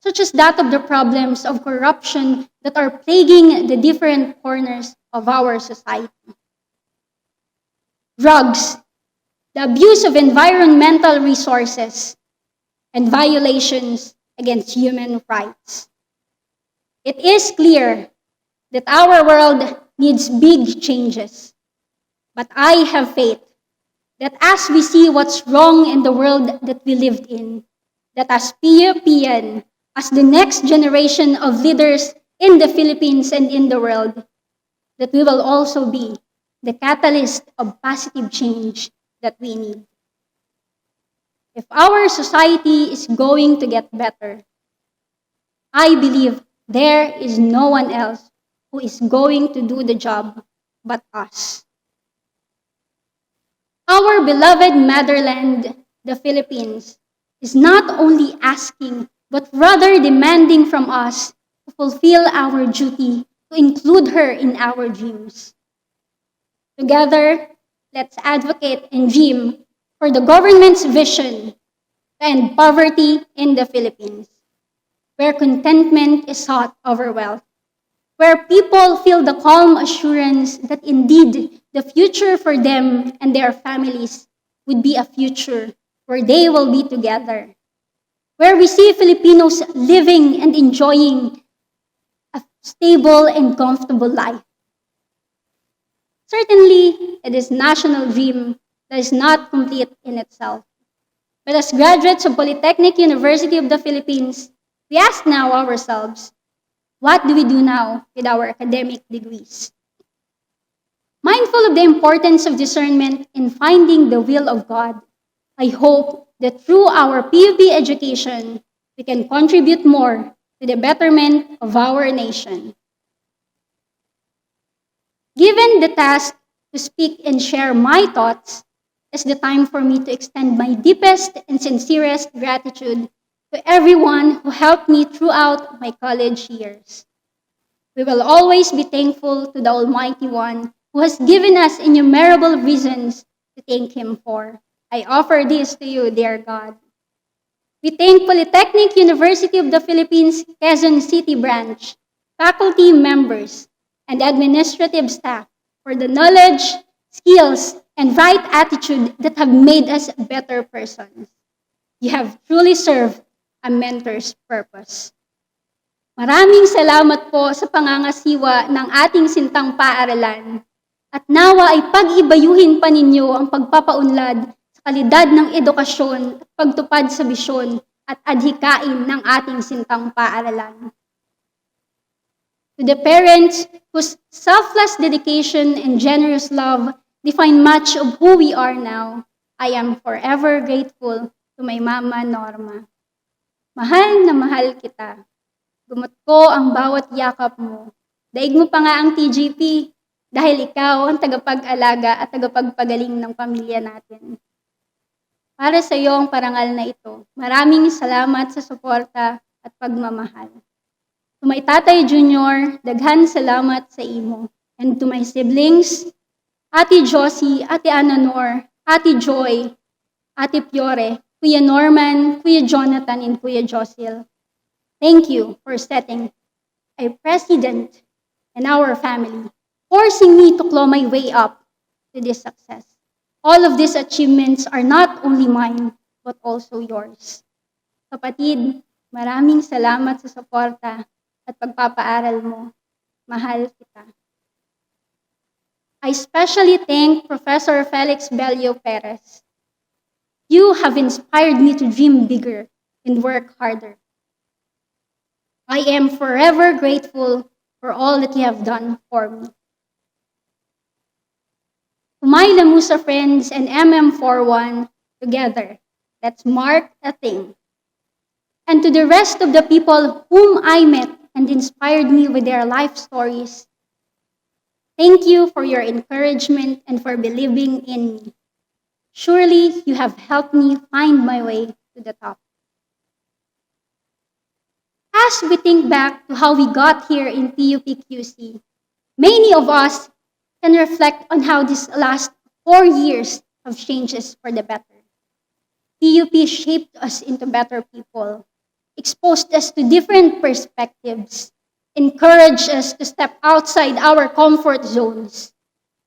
such as that of the problems of corruption that are plaguing the different corners of our society. Drugs, the abuse of environmental resources, and violations against human rights. It is clear that our world needs big changes, but I have faith that as we see what's wrong in the world that we lived in, that as PUPian, as the next generation of leaders in the Philippines and in the world, that we will also be the catalyst of positive change that we need. If our society is going to get better, I believe there is no one else who is going to do the job but us. Our beloved motherland, the Philippines, is not only asking, but rather demanding from us to fulfill our duty to include her in our dreams. Together, let's advocate and dream for the government's vision to end poverty in the Philippines, where contentment is sought over wealth, where people feel the calm assurance that indeed the future for them and their families would be a future where they will be together, where we see Filipinos living and enjoying a stable and comfortable life. Certainly, it is a national dream that is not complete in itself. But as graduates of Polytechnic University of the Philippines, we ask now ourselves, what do we do now with our academic degrees? Mindful of the importance of discernment in finding the will of God, I hope that through our PUP education, we can contribute more to the betterment of our nation. Given the task to speak and share my thoughts, it's the time for me to extend my deepest and sincerest gratitude to everyone who helped me throughout my college years. We will always be thankful to the Almighty One who has given us innumerable reasons to thank Him for. I offer this to you, dear God. We thank Polytechnic University of the Philippines, Quezon City Branch, faculty members, and administrative staff for the knowledge, skills, and right attitude that have made us better persons. You have truly served a mentor's purpose. Maraming salamat po sa pangangasiwa ng ating sintang paaralan at nawa ay pag-ibayuhin pa ninyo ang pagpapaunlad sa kalidad ng edukasyon at pagtupad sa bisyon at adhikain ng ating sintang paaralan. To the parents whose selfless dedication and generous love define much of who we are now, I am forever grateful to my Mama Norma. Mahal na mahal kita. Gumot ko ang bawat yakap mo. Daig mo pa nga ang TGP dahil ikaw ang tagapag-alaga at tagapagpagaling ng pamilya natin. Para sa iyo ang parangal na ito, maraming salamat sa suporta at pagmamahal. To my Tatay Junior, daghan salamat sa imo. And to my siblings, Ate Josie, Ate Ananor, Ate Joy, Ate Piore, Kuya Norman, Kuya Jonathan, and Kuya Josil. Thank you for setting a precedent in our family, forcing me to claw my way up to this success. All of these achievements are not only mine, but also yours. Kapatid, maraming salamat sa suporta at pagpapaaral mo. Mahal kita. I especially thank Professor Felix Belio Perez. You have inspired me to dream bigger and work harder. I am forever grateful for all that you have done for me. To my Lamusa friends and MM41, together, let's mark a thing. And to the rest of the people whom I met and inspired me with their life stories, thank you for your encouragement and for believing in me. Surely you have helped me find my way to the top. As we think back to how we got here in PUPQC, many of us can reflect on how these last 4 years have changed us for the better. PUP shaped us into better people, exposed us to different perspectives, encouraged us to step outside our comfort zones,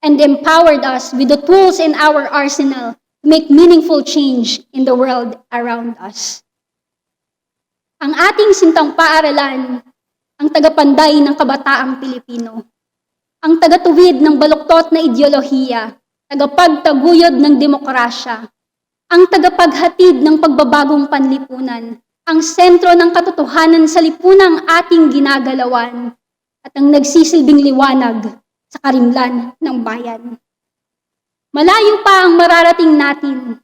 and empowered us with the tools in our arsenal to make meaningful change in the world around us. Ang ating sintang paaralan, ang tagapanday ng kabataang Pilipino, ang tagatuwid ng baluktot na ideolohiya, tagapagtaguyod ng demokrasya, ang tagapaghatid ng pagbabagong panlipunan, ang sentro ng katotohanan sa lipunang ating ginagalawan, at ang nagsisilbing liwanag sa karimlan ng bayan. Malayo pa ang mararating natin.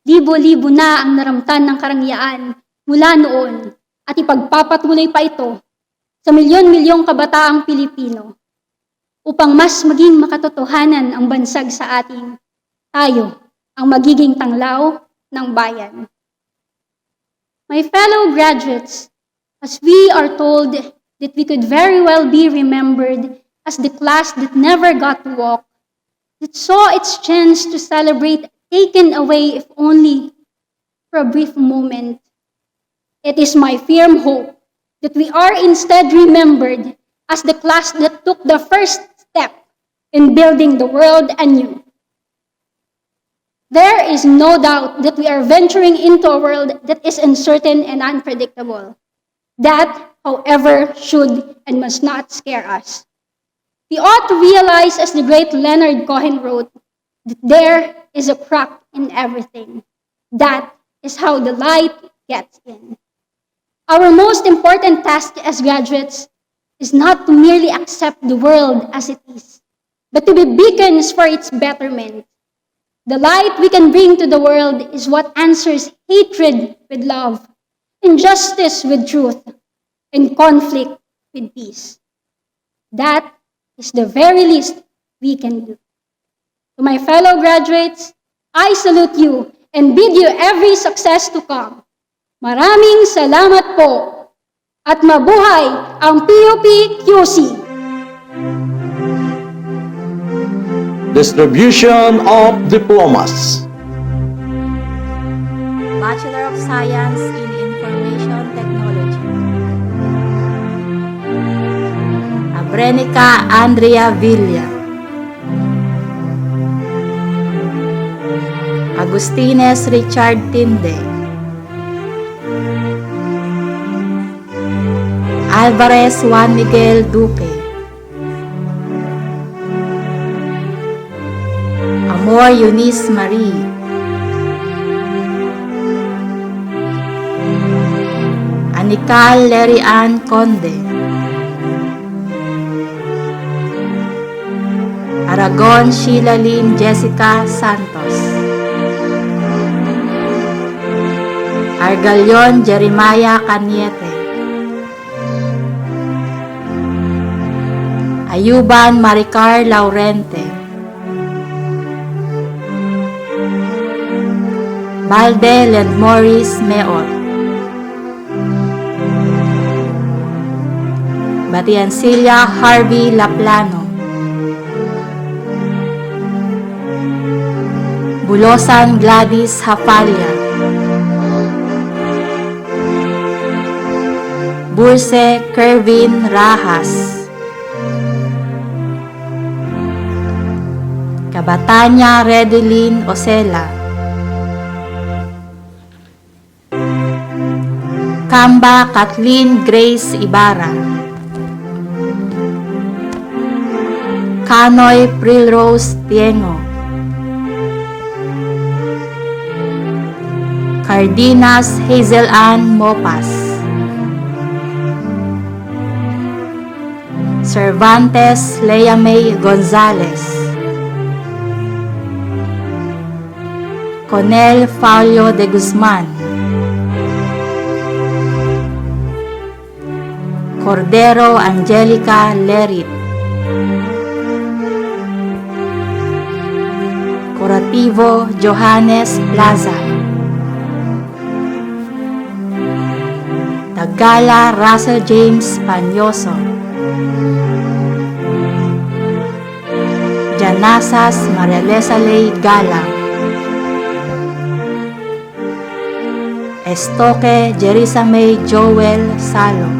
Libo-libo na ang naramtan ng karangyaan mula noon at ipagpapatuloy pa ito sa milyon-milyong kabataang Pilipino upang mas maging makatotohanan ang bansag sa ating tayo ang magiging tanglaw ng bayan. My fellow graduates, as we are told that we could very well be remembered as the class that never got to walk, that saw its chance to celebrate taken away if only for a brief moment, it is my firm hope that we are instead remembered as the class that took the first step in building the world anew. There is no doubt that we are venturing into a world that is uncertain and unpredictable. That, however, should and must not scare us. We ought to realize, as the great Leonard Cohen wrote, that there is a crack in everything. That is how the light gets in. Our most important task as graduates is not to merely accept the world as it is, but to be beacons for its betterment. The light we can bring to the world is what answers hatred with love, injustice with truth, and conflict with peace. That is the very least we can do. To my fellow graduates, I salute you and bid you every success to come. Maraming salamat po at mabuhay ang PUP QC! Distribution of diplomas. Bachelor of Science in Information Technology. Abrenica Andrea Villa. Agustines Richard Tinde. Alvarez Juan Miguel Duque. Amor Eunice Marie. Anical Larry Ann Conde. Aragon Sheila Lynn Jessica Santos. Argalion Jeremiah Cañete. Ayuban Maricar Laurente. Balde Lendmoris Meot. Batiancilla Harvey Laplano. Bulosan Gladys Hafalia. Burse Kervin Rahas. Kabatanya Redilyn Osela. Kamba Kathleen Grace Ibarra. Kanoy Prilrose Tiengo. Cardenas Hazel Ann Mopas. Cervantes Lea May Gonzalez. Conel Faulio de Guzman. Cordero Angelica Lerit. Corativo Johannes Plaza. Tagala Russell James Panyoso. Janasas Marialesa Ley Galang. Estoque Jerisa May Joel Salo.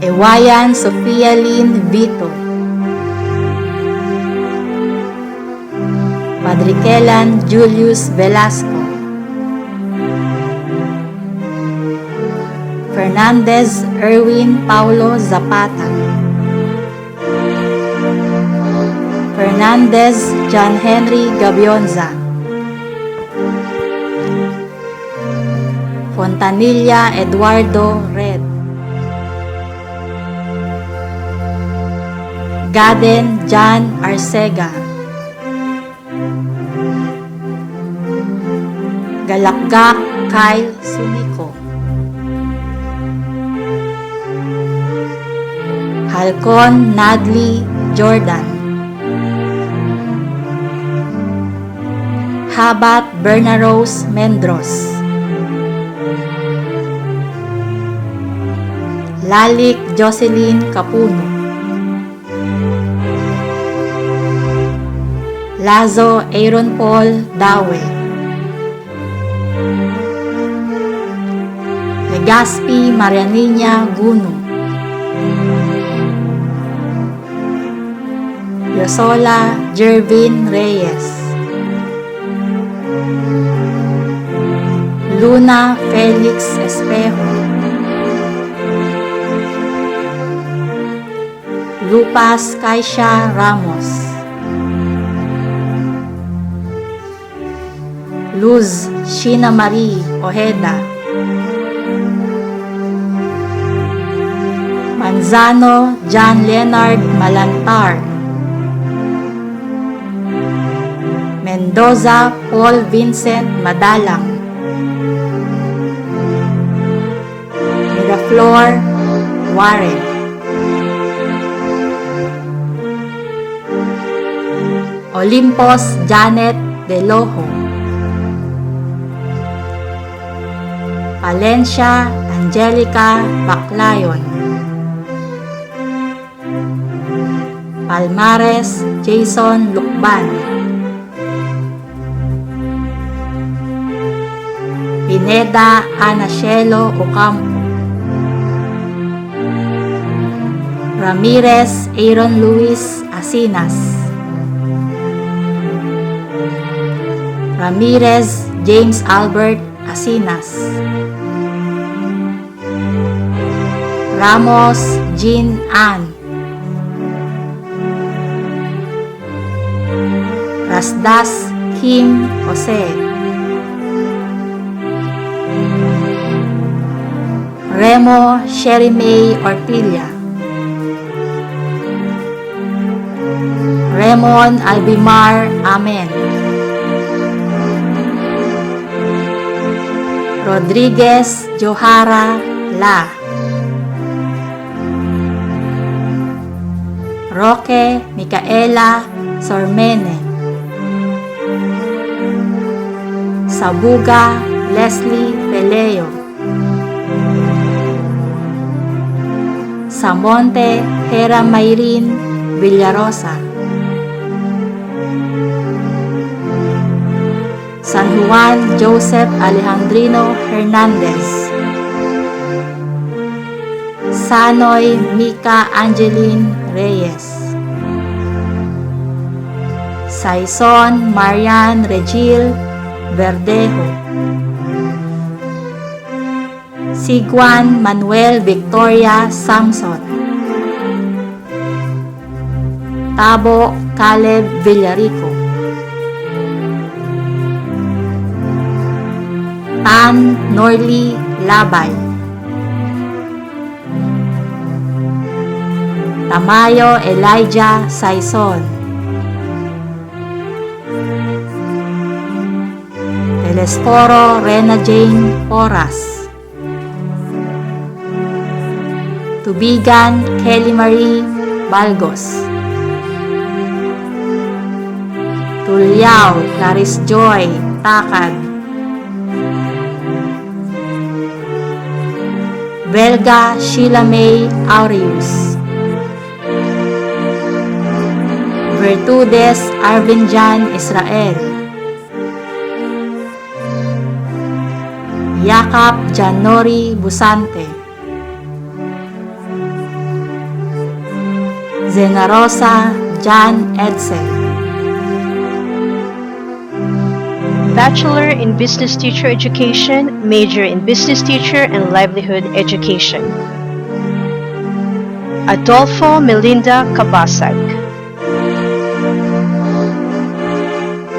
Ewayan Sofia Lynn Vito. Padriquelan Julius Velasco. Fernandez Erwin Paulo Zapata. Fernandez John Henry Gabionza. Fontanilla Eduardo Red. Gaden John Arcega. Galakgak Kyle Sunico. Halcon Nadli Jordan. Habat Bernarose Mendros, Lalik Jocelyn Capuno, Lazo Aaron Paul Dawe, Legaspi Marianina Guno, Yosola Jervin Reyes, Luna Felix Espejo, Lupas Kaisha Ramos, Luz Sheena Marie Ojeda, Manzano John Leonard Malantar, Mendoza Paul Vincent Madalang, Miraflor Warren, Olympos Janet Delojo, Palencia Angelica Baclayon, Palmares Jason Lukban, Pineda Anacelo Ocampo, Ramirez Aaron Luis Asinas, Ramirez James Albert Asinas, Ramos Jean Ann, Rasdas Kim Jose, Remo Sherry May Ortilla, Raymond Albimar Amen, Rodriguez Johara La, Roque Micaela Sormene, Sabuga Leslie Peleo, Samonte Hera Mayrin Villarosa, San Juan Joseph Alejandrino Hernandez, Sanoy Mika Angeline Reyes, Saison Marian Regil Verdejo, Siguan Manuel Victoria Samson, Tabo Caleb Villarico, Tan Norly Labay, Tamayo Elijah Saison, Telesforo Rena Jane Porras, Tubigan Kelly Marie Balgos, Tulyao Clarice Joy Takad, Belga Sheila May Aureus, Virtudes Arvinjan Israel, Yakap Janori Busante, Zenarosa Jan Edsel, Bachelor in Business Teacher Education, major in Business Teacher and Livelihood Education. Adolfo Melinda Cabasag,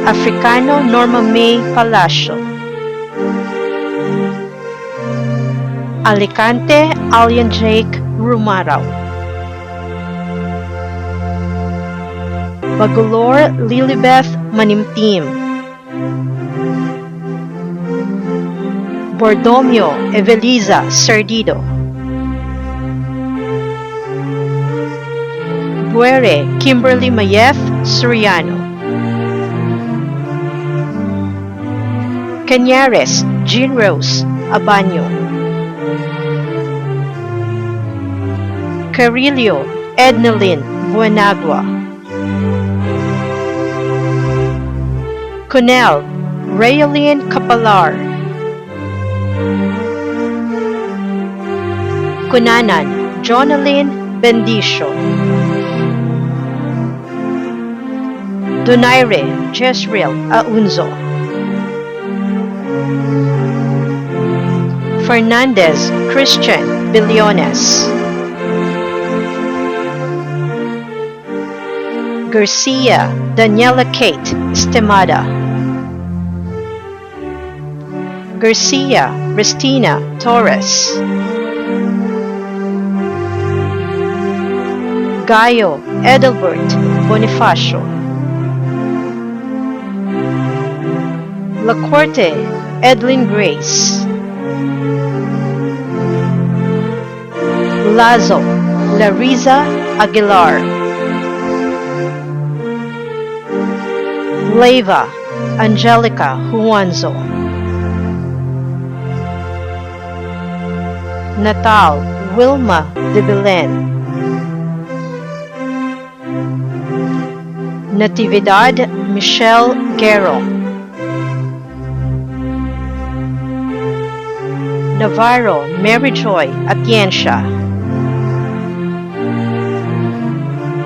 Africano Norma May Palacio, Alicante Alian Jake Rumarao, Bagolor Lilibeth Manimtim, Bordomio Eveliza Sardido, Buere Kimberly Mayeth Soriano, Cañares Jean Rose Abanyo, Carillo Ednalyn Buenagua, Cunel Raylene Capalar, Cunanan Jonalyn Bendicio, Donaire Jezreel Aunzo, Fernandez Christian Billones, Garcia Daniela Kate Estemada, Garcia Restina Torres, Gayo Edelbert Bonifacio, La Corte Edlin Grace, Lazo Larisa Aguilar, Leyva Angelica Juanzo, Natal Wilma de Belen, Natividad Michelle Guerrero, Navarro Mary Joy Atienza,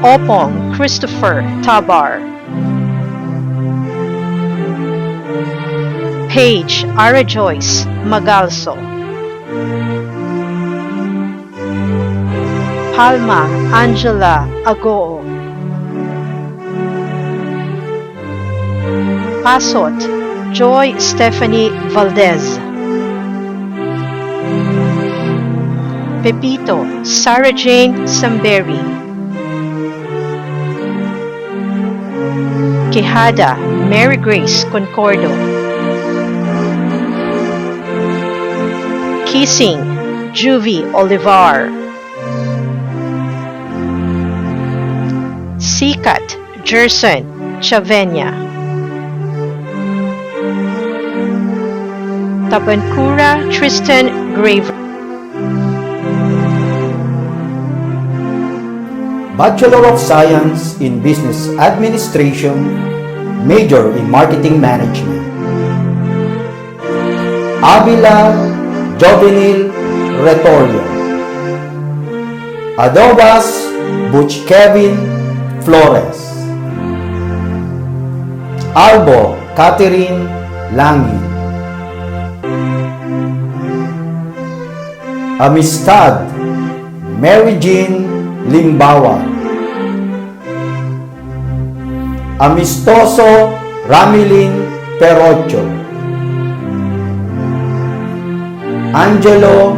Opong Christopher Tabar, Paige Ara Joyce Magalso, Palma Angela Agoo, Pasot Joy Stephanie Valdez, Pepito Sarah Jane Samberi, Quijada Mary Grace Concordo, Kissing Juvie Olivar, Sikat Jerson Chavenya, Tabancura Tristan Graver, Bachelor of Science in Business Administration, major in Marketing Management. Avila Jovenil Retorio, Adobas Butch Kevin Flores, Albo Catherine Langi, Amistad Mary Jean Limbawan, Amistoso Ramilin Perocho, Angelo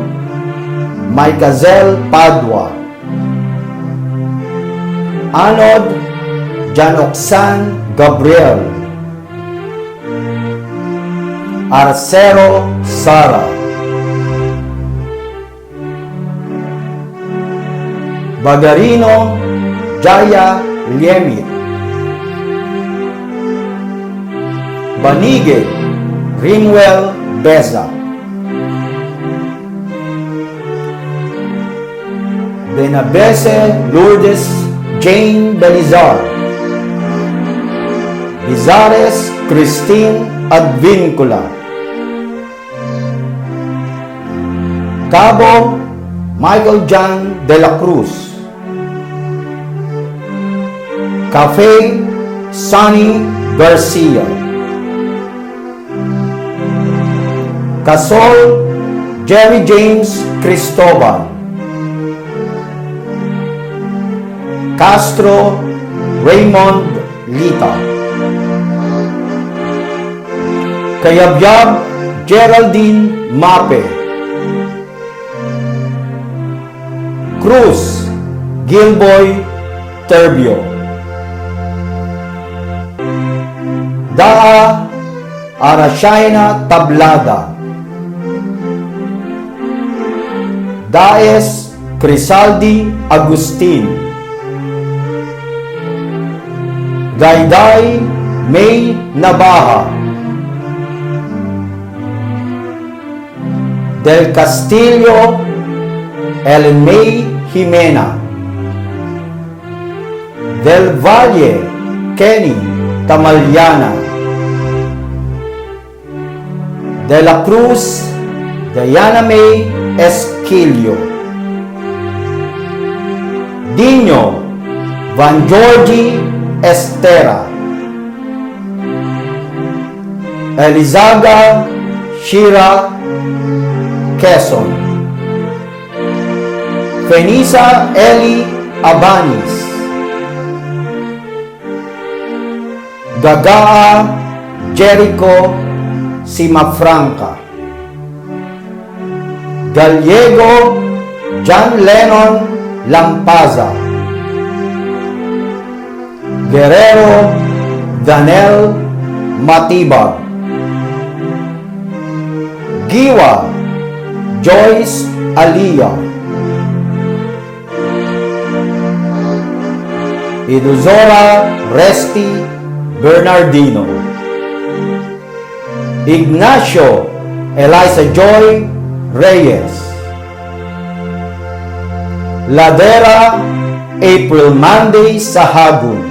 Maicazel Padua, Anod Janoksan Gabriel, Arcero Sara, Bagarino Jaya Liemit, Banige Rimwell Beza, Benabese Lourdes Jane Belizar, Bizares Christine Advincula, Cabo Michael John de la Cruz, Cafe Sonny Garcia, Casol Jerry James Cristobal, Castro Raymond Lita, Kayabyab Geraldine Mape, Cruz Gilboy Terbio, Daa Arashaina Tablada, Daes Crisaldi Agustin, Gayday May Nabaha, Del Castillo Ellen May Jimena, Del Valle Kenny Tamalyana, De la Cruz Diana May Esquilio, Dino Van Georgie Estera, Elizaga Shira Quezon, Fenisa Eli Abanis, Gagaa Jericho Simafranca, Gallego John Lennon Lampaza, Guerrero Daniel Matibag, Giwa Joyce Alia, Iduzora Resti Bernardino, Ignacio Eliza Joy Reyes, Ladera April Monday Sahagun,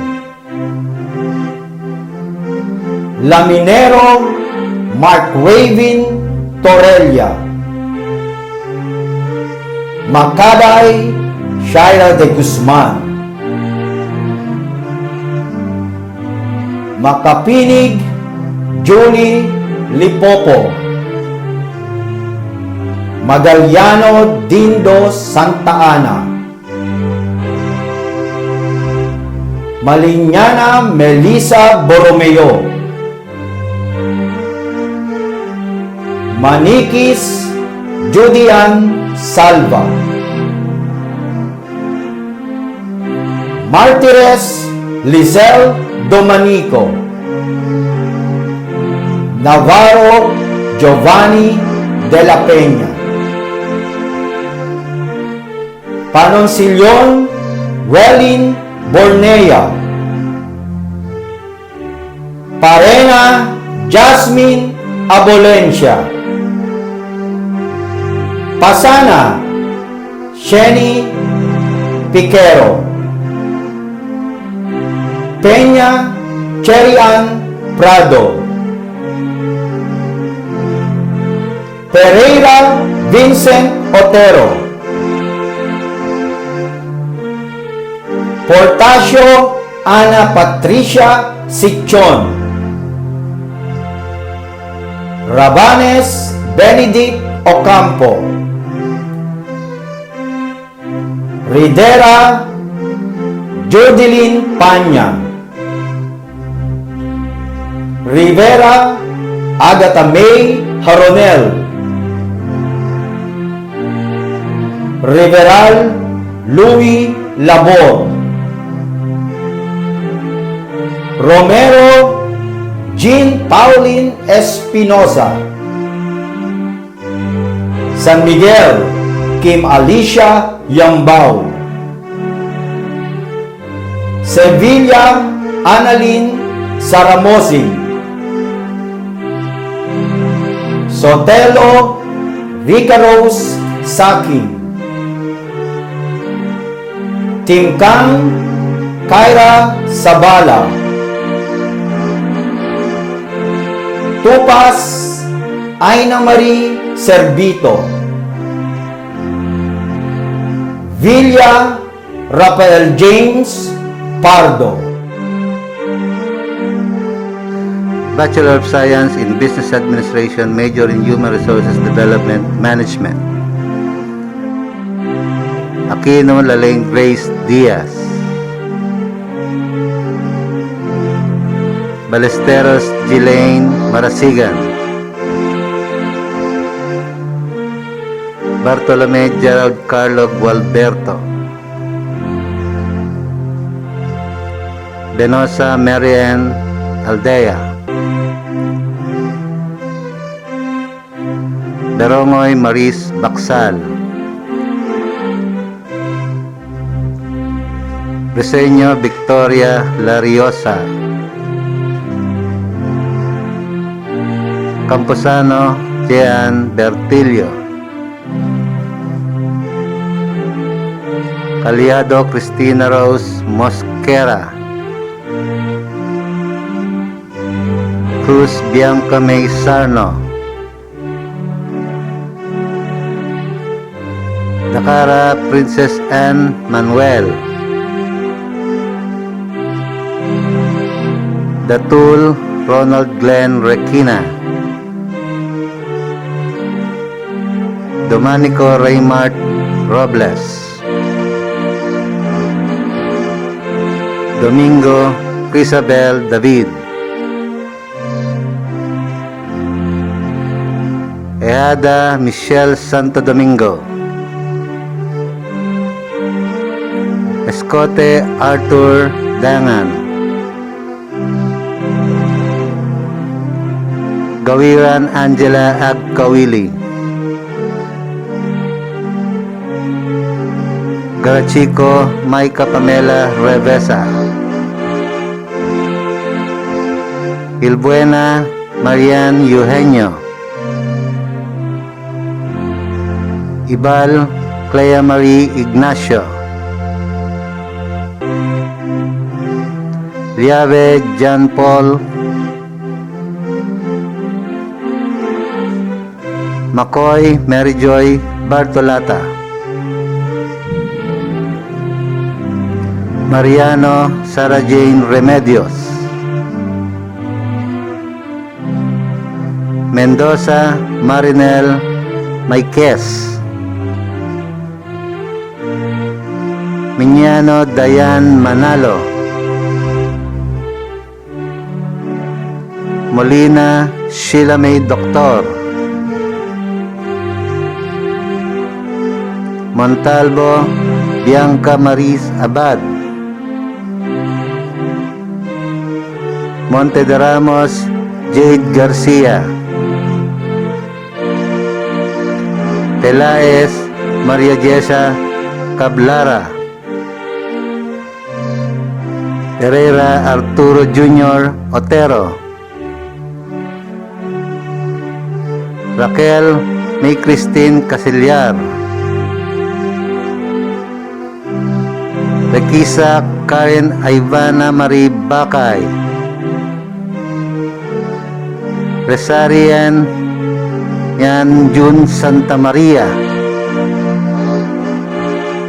Laminero Mark Raven Torrelia, Makaday Shaira de Guzman, Makapinig Julie Lipopo, Magaliano Dindo Santa Ana, Malignana Melissa Borromeo, Manikis Judian Salva, Martires Lizelle Domanico, Navarro Giovanni de la Peña, Panoncillon Welin Bornea, Parena Jasmine Abolencia, Pasana Sheni Piquero, Peña Cherian Prado, Pereira Vincent Otero, Portasio Ana Patricia Sichon, Rabanes Benedict Ocampo, Ridera Jodeline Panya, Rivera Agatha May Haronel, Riveral Louis Labor, Romero Jean Pauline Espinosa, San Miguel Kim Alicia Yambao, Sevilla Annalyn Saramosing, Sotelo Vicaros Saking, Tingkang Kyra Sabala, Tupas Aina Marie Servito, Villa Rafael James Pardo, Bachelor of Science in Business Administration, major in Human Resources Development Management. Aquino Laleng Grace Diaz, Ballesteros Ghislaine Marasigan, Bartolome Gerald Carlo Gualberto, Benosa Marian Aldea, Darongoy Maris Baksal, Briseño Victoria Lariosa, Camposano Jean Bertilio, Aliado Cristina Rose Mosquera, Cruz Bianca May Sarno, Dakara Princess Anne Manuel, Datul Ronald Glenn Requina, Domanico Raymart Robles, Domingo Crisabel David, Eada Michelle Santo Domingo, Escote Arthur Dangan, Gawiran Angela Agkawili, Garachico Maika Pamela Revesa, Ilbuena Marian Eugenio, Ibal Clea Marie Ignacio, Liave John Paul, Makoy Mary Joy Bartolata, Mariano Sarah Jane Remedios, Mendoza Marinel Maiquez, Miñano Dayan Manalo, Molina Sheila May Doctor, Montalvo Bianca Maris Abad, Monte de Ramos Jade Garcia, Pelaez Maria Jessa Cablara, Herrera Arturo Jr. Otero, Raquel May Christine Casillar, Requisa Karen Ivana Marie Bakay, Resarian Yan Jun Santa Maria,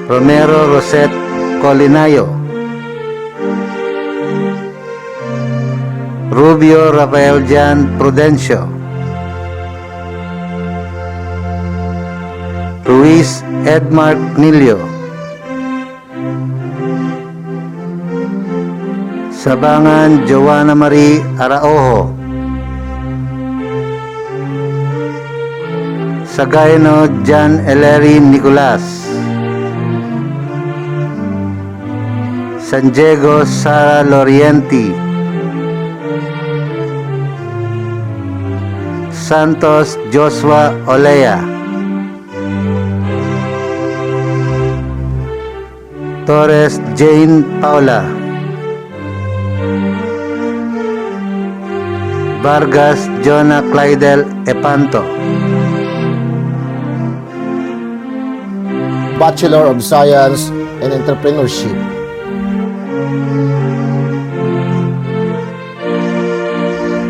Romero Rosette Colinayo, Rubio Rafael Jan Prudencio, Ruiz Edmark Nilio, Sabangan Joanna Marie Araojo, Sagayno Jan Eleri Nicolas, San Diego Sara Lorienti, Santos Joshua Olea, Torres Jane Paula, Vargas Jonah Clydel Epanto, Bachelor of Science in Entrepreneurship,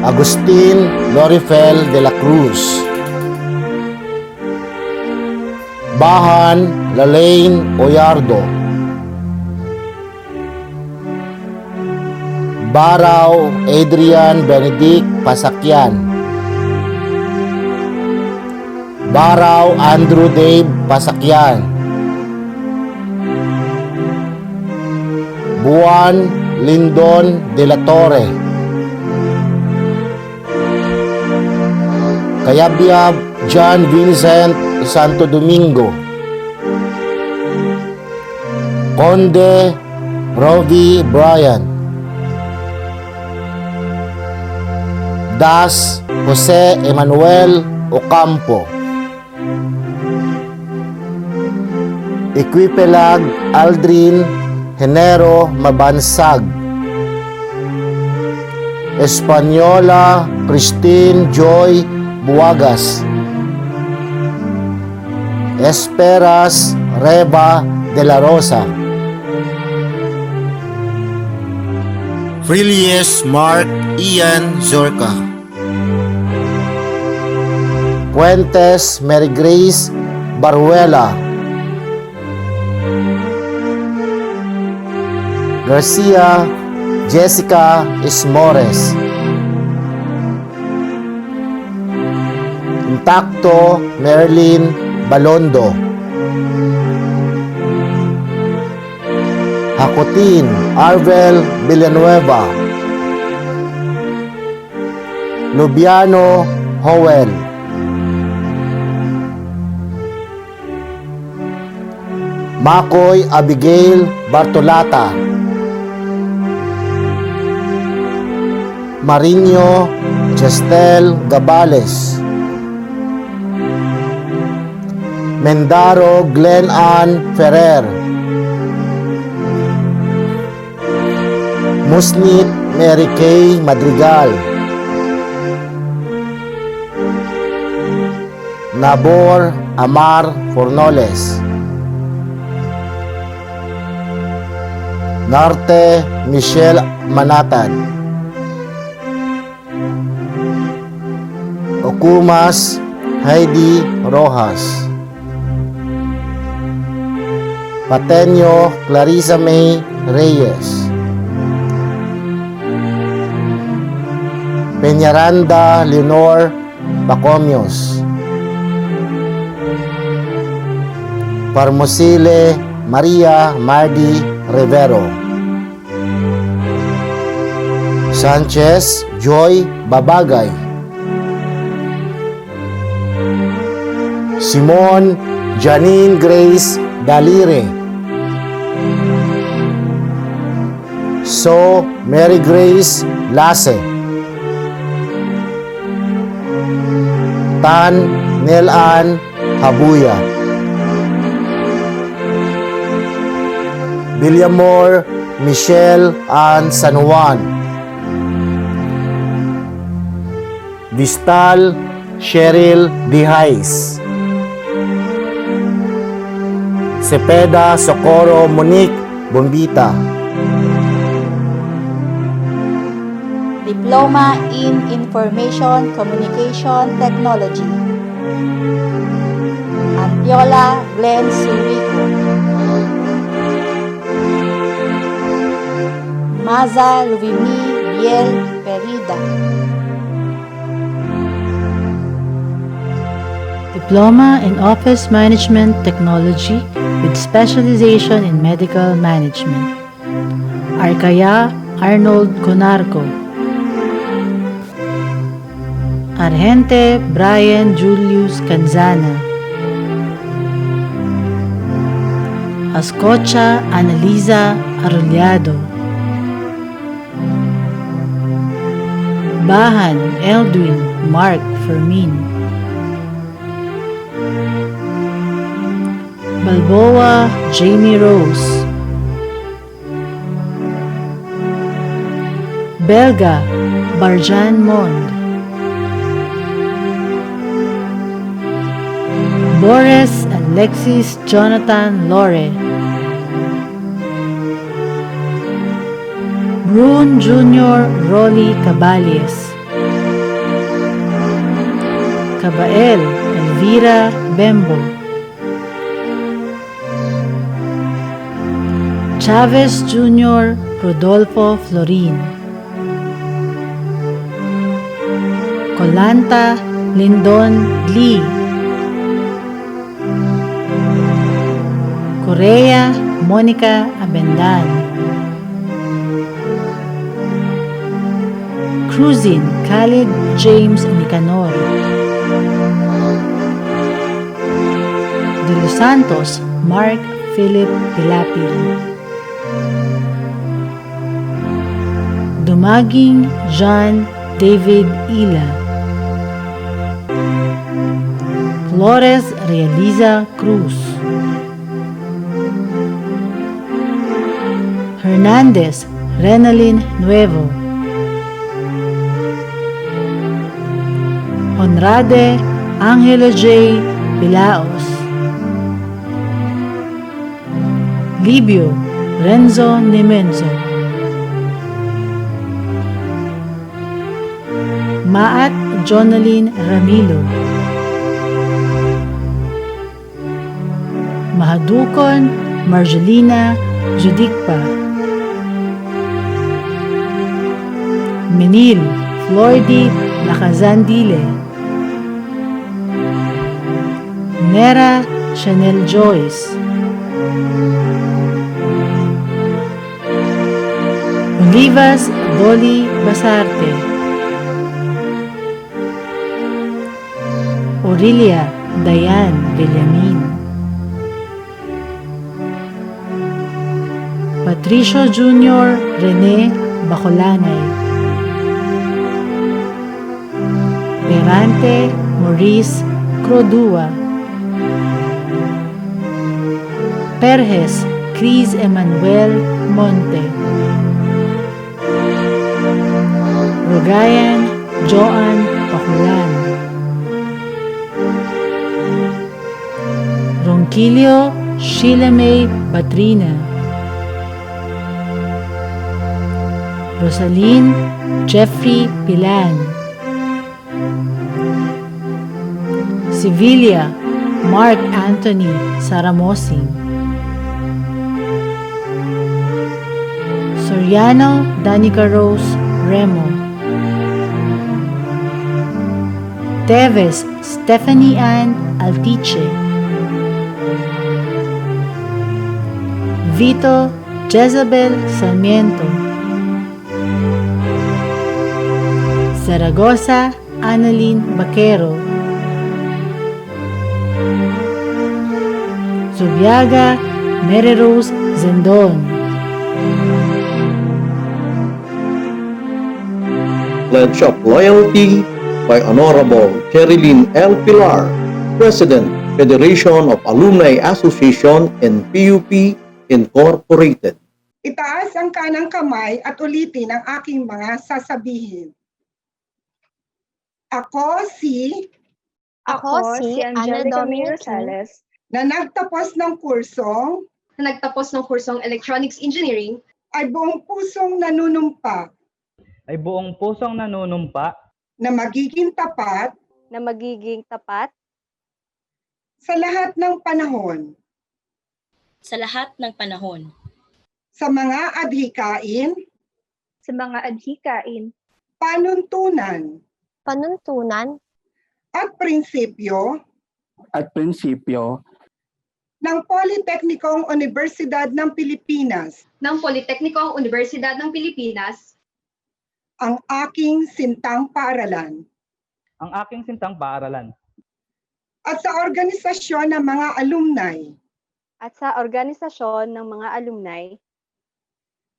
Agustin Lorifel de la Cruz, Bahan Lalaine Oyardo, Baraw Adrian Benedict Pasakyan, Baraw Andrew Dave Pasakyan, Buwan Lindon de la Torre, Kayabyab John Vincent Santo Domingo, Conde Rovi Brian, Das Jose Emmanuel Ocampo, Equipelag Aldrin Genero Mabansag, Española Christine Joy Buagas, Esperas Reba de la Rosa, Aprilius Mark Ian Zorca. Puentes Mary Grace Baruela. Garcia Jessica Ismores. Intacto Marilyn Balondo. Hakutin Arvel Villanueva. Lubiano Howell. Makoy Abigail Bartolata. Marinho Chestel Gabales. Mendaro Glenn Ann Ferrer. Musnit Mary Kay Madrigal. Nabor Amar Fornoles. Narte Michelle Manatad. Okumas Heidi Rojas. Pateño Clarissa May Reyes. Peñaranda Leonor Pacomios. Parmosile Maria Mardi Rivero. Sanchez Joy Babagay. Simon Janine Grace Dalire. So Mary Grace Lase. Tan Nelan Habuya. Villamor Michelle Ann San Juan. Vistal Cheryl Dihais. Cepeda Socorro Monique Bombita. Diploma in Information Communication Technology. Antiola Glenn Surico. Maza Luvimi Biel Perida. Diploma in Office Management Technology with specialization in Medical Management. Arcaya Arnold Conarco. Argente Brian Julius Canzana. Ascocha Annalisa Arrollado. Bahan Eldwin Mark Fermin. Balboa Jamie Rose. Belga Barjan Mond. Boris Alexis Jonathan Lore. Brune Jr. Rolly Cabales. Cabael Elvira Bembo. Chavez Jr. Rodolfo Florin. Colanta Lindon Lee. Correa Monica Abendan. Cruzin Khalid James Nicanor. De Los Santos Mark Philip Pilapil. Dumaging John David Ila. Flores Realiza Cruz. Hernandez Renalyn Nuevo. Honrade Angelo J. Bilaos. Libio Renzo Nemenzo. Maat Jonalyn Ramilo, Mahadukon Marjolina Judicpa, Menil Flordy Lacazandile, Nera Chanel Joyce, Olivas Dolly Basarte, Aurelia Dayan Villamin, Patricio Jr. Rene Bacolanay, Perante Maurice Crodua, Perez Cris Emmanuel Monte, Rogayan Joan Paculan, Ronquillo Sheila May Batrina, Rosaline Jeffrey Pilan, Sevilla Mark Anthony Saramosing, Soriano Danica Rose Remo, Teves Stephanie Ann Altiche, Vito Jezabel Sarmiento, Zaragoza Annalyn Baquero, Zubiaga Mary Rose Zendon, Pledge of Loyalty by Honorable Cherilyn L. Pilar, President, Federation of Alumni Association and PUP Incorporated. Itaas ang kanang kamay at ulitin ang aking mga sasabihin. Ako si Ana Dominic Rosales, na nagtapos ng kursong Electronics Engineering, ay buong pusong nanunumpa na magiging tapat sa lahat ng panahon sa mga adhikain, panuntunan at prinsipyo ng Politeknikong Universidad ng Pilipinas, ang aking sintang paaralan, at sa organisasyon ng mga alumni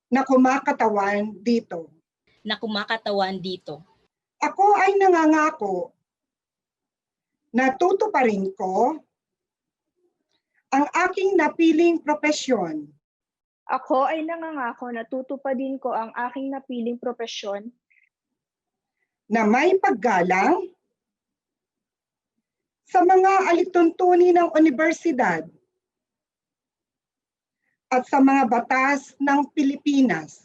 na kumakatawan dito. Ako ay nangangako na tutuparin ko ang aking napiling propesyon na may paggalang sa mga alituntunin ng universidad at sa mga batas ng Pilipinas.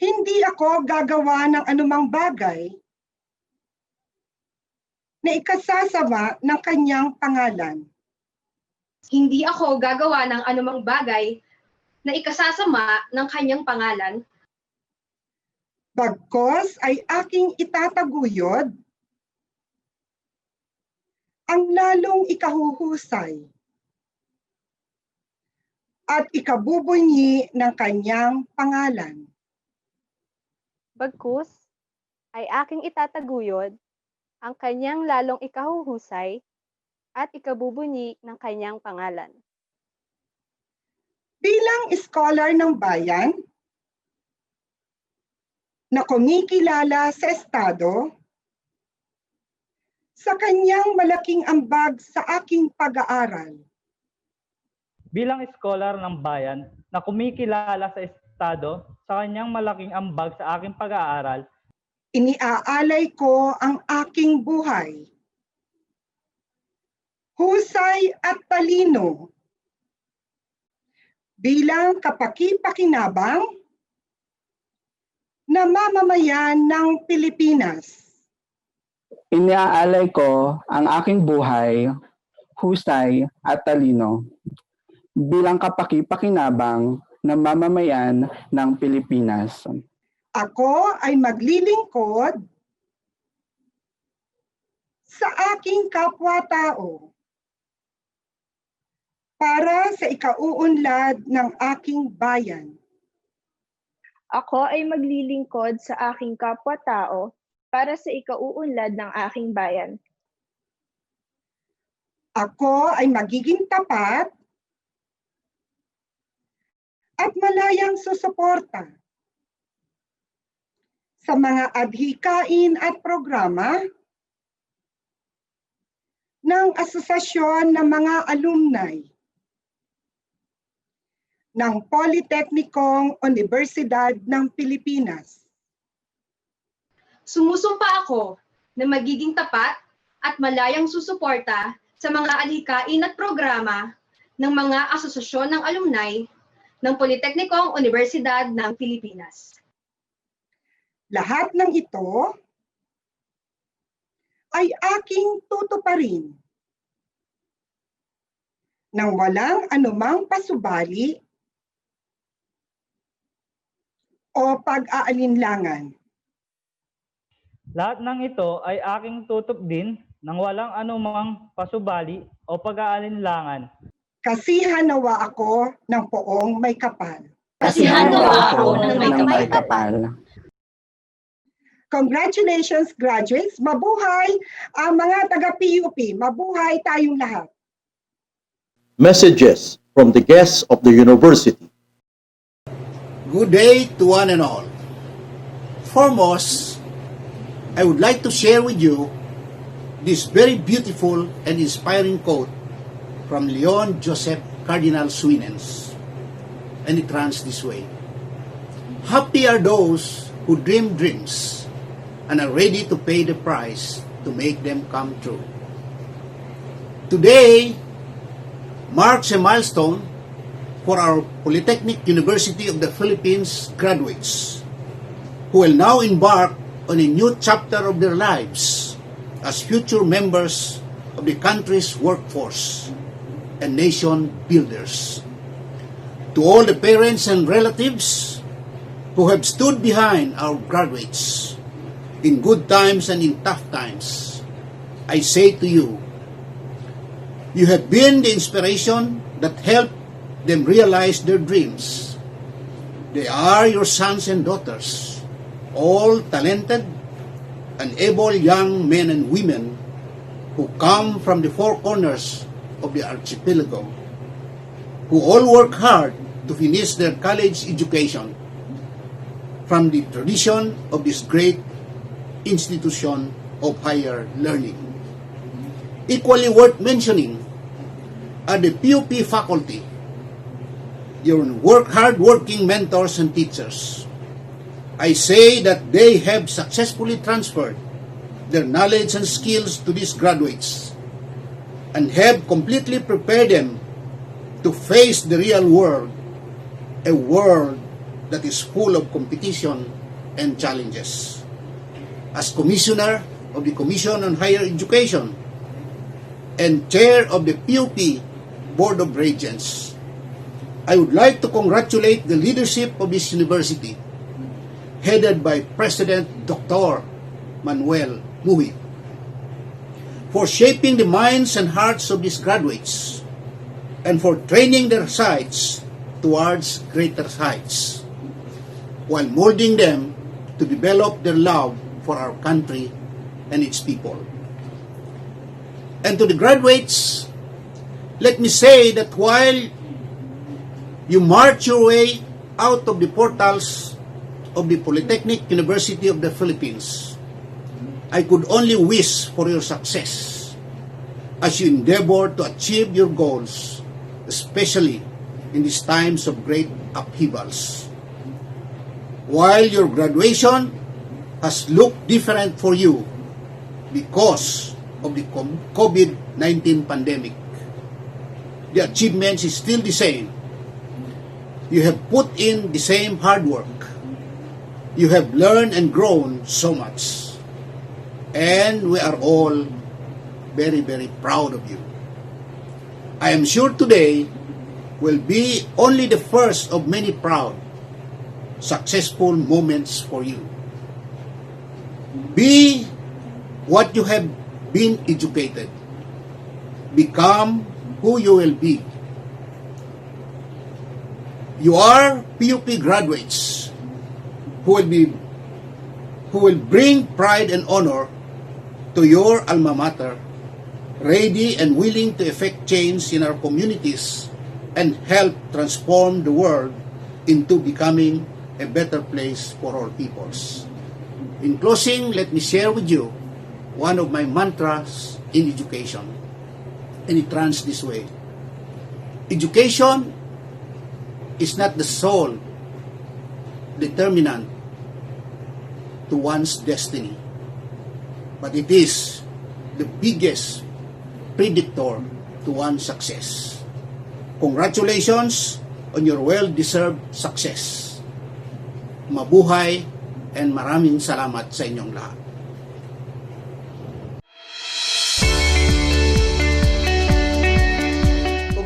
Hindi ako gagawa ng anumang bagay na ikasasama ng kanyang pangalan. Bagkos ay aking itataguyod ang lalong ikahuhusay at ikabubunyi ng kanyang pangalan. Bilang scholar ng bayan na kumikilala sa Estado, sa kanyang malaking ambag sa aking pag-aaral. Bilang scholar ng bayan na kumikilala sa Estado sa kanyang malaking ambag sa aking pag-aaral, iniaalay ko ang aking buhay, husay at talino bilang kapaki-pakinabang na mamamayan ng Pilipinas. Iniaalay ko ang aking buhay, husay at talino bilang kapaki-pakinabang na mamamayan ng Pilipinas. Ako ay maglilingkod sa aking kapwa-tao para sa ikauunlad ng aking bayan. Ako ay maglilingkod sa aking kapwa-tao para sa ikauunlad ng aking bayan. Ako ay magiging tapat at malayang susuporta sa mga adhikain at programa ng Asosasyon ng mga Alumni ng Politeknikong Universidad ng Pilipinas. Sumusumpa ako na magiging tapat at malayang susuporta sa mga adhikain at programa ng mga asosasyon ng alumni ng Politeknikong Universidad ng Pilipinas. Lahat ng ito ay aking tutuparin nang walang anumang pasubali o pag-aalinlangan. Lahat ng ito ay aking tutup din nang walang anumang pasubali o pag-aalinlangan. Kasihan nawa ako ng poong may kapal. Kasihan nawa ako ng may kapal. Congratulations, graduates! Mabuhay ang mga taga-PUP! Mabuhay tayong lahat! Messages from the guests of the university. Good day to one and all. Foremost, I would like to share with you this very beautiful and inspiring quote from Leon Joseph Cardinal Swinens. And it runs this way. Happy are those who dream dreams and are ready to pay the price to make them come true. Today marks a milestone for our Polytechnic University of the Philippines graduates who will now embark on a new chapter of their lives as future members of the country's workforce and nation builders. To all the parents and relatives who have stood behind our graduates in good times and in tough times, I say to you, you have been the inspiration that helped them realize their dreams. They are your sons and daughters, all talented and able young men and women who come from the four corners of the archipelago, who all work hard to finish their college education from the tradition of this great institution of higher learning. Equally worth mentioning are the PUP faculty, your hard-working mentors and teachers. I say that they have successfully transferred their knowledge and skills to these graduates and have completely prepared them to face the real world, a world that is full of competition and challenges. As Commissioner of the Commission on Higher Education and Chair of the PUP Board of Regents, I would like to congratulate the leadership of this university, headed by President Dr. Manuel Muhi, for shaping the minds and hearts of these graduates and for training their sights towards greater heights, while molding them to develop their love for our country and its people. And to the graduates, let me say that while you march your way out of the portals of the Polytechnic University of the Philippines, I could only wish for your success as you endeavor to achieve your goals, especially in these times of great upheavals. While your graduation has looked different for you because of the COVID-19 pandemic, the achievements is still the same. You have put in the same hard work. You have learned and grown so much. And we are all very, very proud of you. I am sure today will be only the first of many proud, successful moments for you. Be what you have been educated. Become who you will be. You are PUP graduates who will bring pride and honor to your alma mater, ready and willing to effect change in our communities and help transform the world into becoming a better place for all peoples. In closing, let me share with you one of my mantras in education, and it runs this way. Education is not the sole determinant to one's destiny, but it is the biggest predictor to one's success. Congratulations on your well-deserved success. Mabuhay and maraming salamat sa inyong lahat.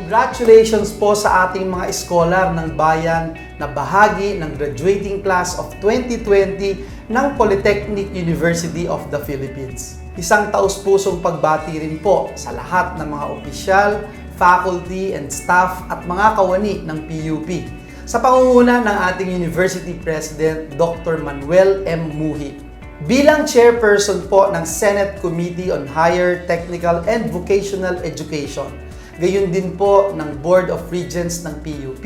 Congratulations po sa ating mga scholar ng bayan na bahagi ng graduating class of 2020 ng Polytechnic University of the Philippines. Isang taus-pusong pagbati rin po sa lahat ng mga opisyal, faculty and staff at mga kawani ng PUP. Sa pangunguna ng ating University President, Dr. Manuel M. Muhi. Bilang chairperson po ng Senate Committee on Higher Technical and Vocational Education, gayon din po ng Board of Regents ng PUP,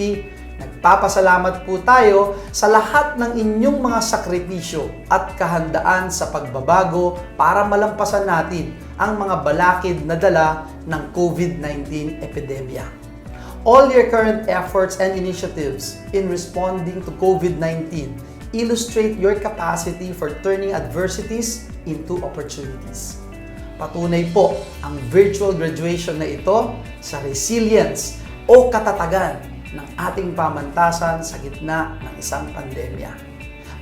nagpapasalamat po tayo sa lahat ng inyong mga sakripisyo at kahandaan sa pagbabago para malampasan natin ang mga balakid na dala ng COVID-19 epidemya. All your current efforts and initiatives in responding to COVID-19 illustrate your capacity for turning adversities into opportunities. Patunay po ang virtual graduation na ito sa resilience o katatagan ng ating pamantasan sa gitna ng isang pandemya.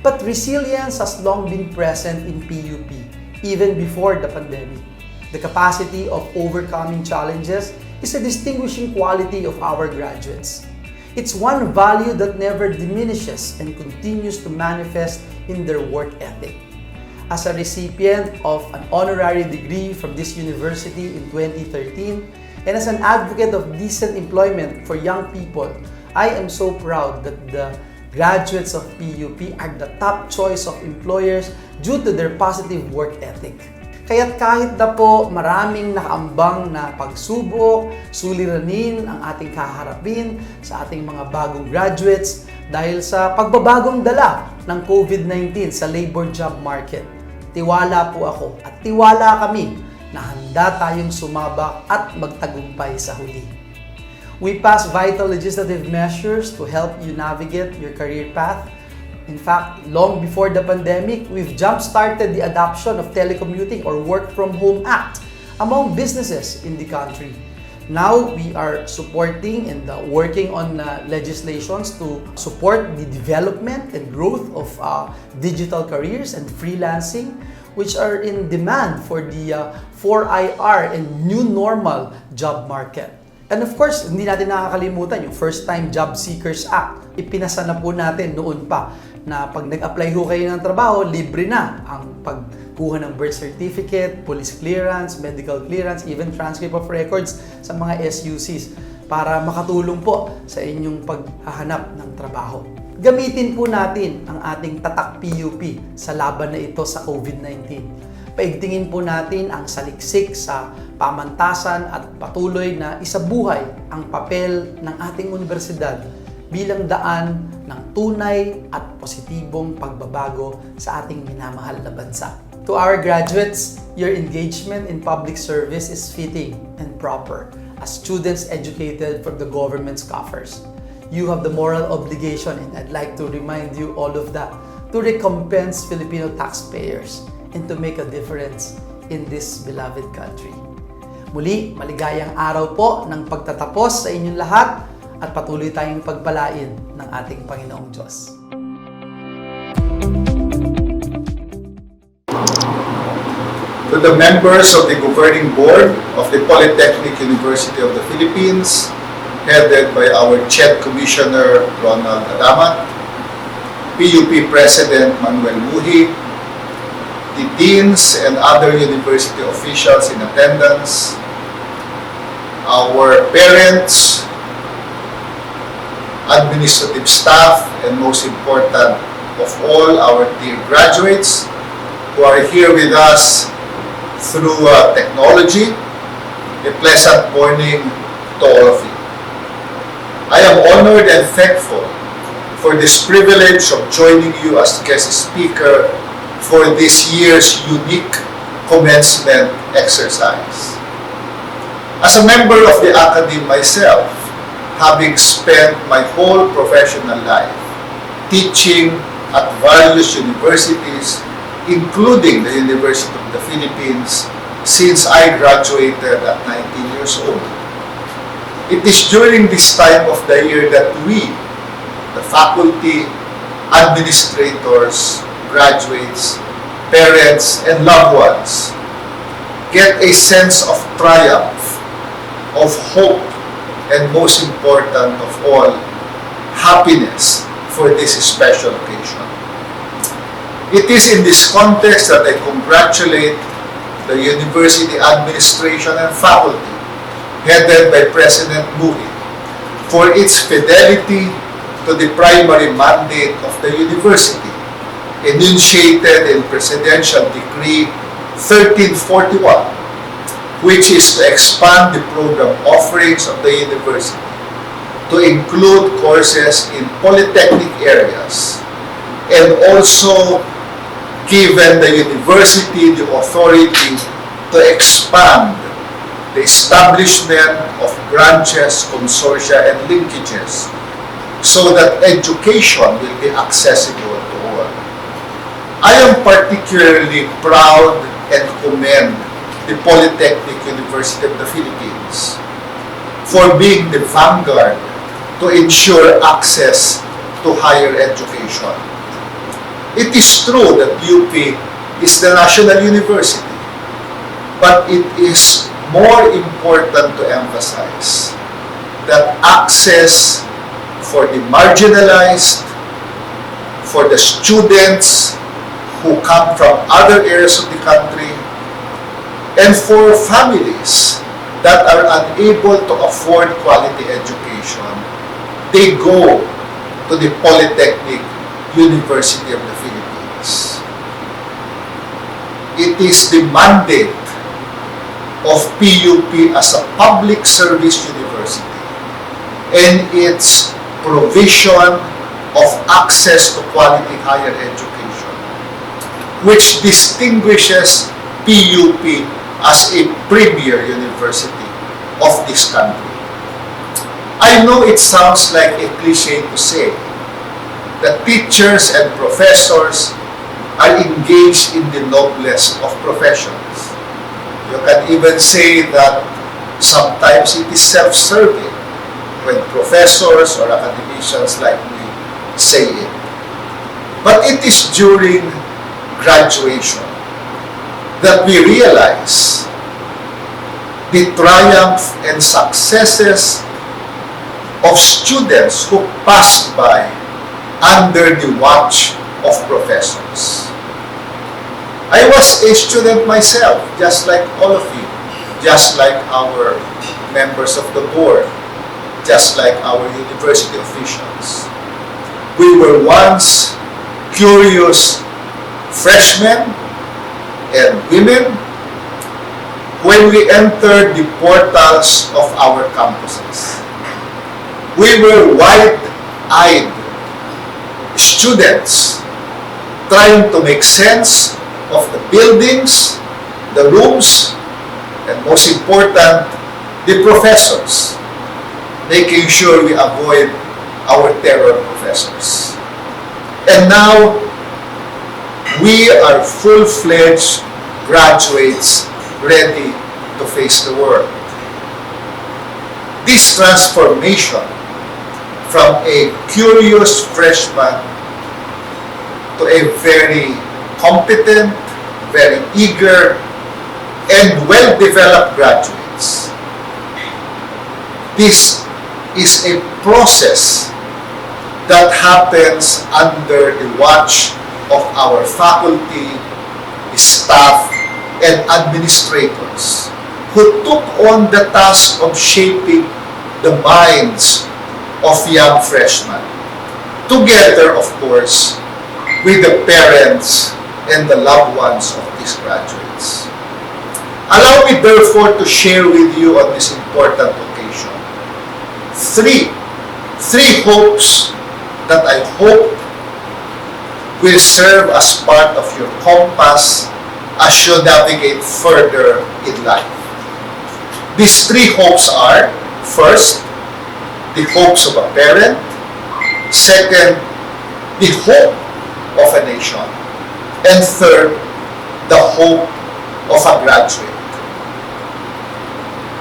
But resilience has long been present in PUP, even before the pandemic. The capacity of overcoming challenges is a distinguishing quality of our graduates. It's one value that never diminishes and continues to manifest in their work ethic. As a recipient of an honorary degree from this university in 2013, and as an advocate of decent employment for young people, I am so proud that the graduates of PUP are the top choice of employers due to their positive work ethic. Kaya't kahit na po maraming nakaambang na pagsubok, suliranin ang ating kaharapin sa ating mga bagong graduates dahil sa pagbabagong dala ng COVID-19 sa labor job market, tiwala po ako at tiwala kami na handa tayong sumabak at magtagumpay sa huli. We passed vital legislative measures to help you navigate your career path. In fact, long before the pandemic, we've jump-started the adoption of Telecommuting or Work from Home Act among businesses in the country. Now, we are supporting and working on legislations to support the development and growth of digital careers and freelancing, which are in demand for the 4IR and new normal job market. And of course, hindi natin nakakalimutan yung First-Time Job Seekers Act. Ipinasa na po natin noon pa na pag nag-apply ho kayo ng trabaho, libre na ang pagkuha ng birth certificate, police clearance, medical clearance, even transcript of records sa mga SUCs para makatulong po sa inyong paghahanap ng trabaho. Gamitin po natin ang ating tatak PUP sa laban na ito sa COVID-19. Paigtingin po natin ang saliksik sa pamantasan at patuloy na isabuhay ang papel ng ating universidad bilang daan ng tunay at positibong pagbabago sa ating minamahal na bansa. To our graduates, your engagement in public service is fitting and proper as students educated from the government's coffers. You have the moral obligation, and I'd like to remind you all of that, to recompense Filipino taxpayers and to make a difference in this beloved country. Muli, maligayang araw po ng pagtatapos sa inyong lahat at patuloy tayong pagpalain ng ating Panginoong Diyos. To the members of the Governing Board of the Polytechnic University of the Philippines, headed by our CHED Commissioner Ronald Adamat, PUP President Manuel Muhi, the deans and other university officials in attendance, our parents, administrative staff, and most important of all, our dear graduates who are here with us through technology. A pleasant morning to all of you. I am honored and thankful for this privilege of joining you as guest speaker for this year's unique commencement exercise. As a member of the Academy myself, having spent my whole professional life teaching at various universities, including the University of the Philippines, since I graduated at 19 years old. It is during this time of the year that we, the faculty, administrators, graduates, parents, and loved ones, get a sense of triumph, of hope, and most important of all, happiness for this special occasion. It is in this context that I congratulate the university administration and faculty, headed by President Muhi, for its fidelity to the primary mandate of the university, enunciated in Presidential Decree 1341, which is to expand the program offerings of the university to include courses in polytechnic areas, and also given the university the authority to expand the establishment of branches, consortia, and linkages so that education will be accessible to all. I am particularly proud and commend the Polytechnic University of the Philippines for being the vanguard to ensure access to higher education. It is true that UP is the national university, but it is more important to emphasize that access for the marginalized, for the students who come from other areas of the country, and for families that are unable to afford quality education, they go to the Polytechnic University of the Philippines. It is the mandate of PUP as a public service university and its provision of access to quality higher education, which distinguishes PUP as a premier university of this country. I know it sounds like a cliche to say that teachers and professors are engaged in the noblest of professions. You can even say that sometimes it is self-serving when professors or academicians like me say it. But it is during graduation that we realize the triumph and successes of students who passed by under the watch of professors. I was a student myself, just like all of you, just like our members of the board, just like our university officials. We were once curious freshmen and women when we entered the portals of our campuses. We were wide-eyed students trying to make sense of the buildings, the rooms, and most important, the professors, making sure we avoid our terror professors. And now, we are full-fledged graduates ready to face the world. This transformation from a curious freshman to a very competent, very eager, and well-developed graduates. This is a process that happens under the watch of our faculty, staff, and administrators who took on the task of shaping the minds of young freshmen, together, of course, with the parents and the loved ones of these graduates. Allow me, therefore, to share with you on this important occasion three hopes that I hope will serve as part of your compass as you navigate further in life. These three hopes are, first, the hopes of a parent; second, the hope of a nation; and third, the hope of a graduate.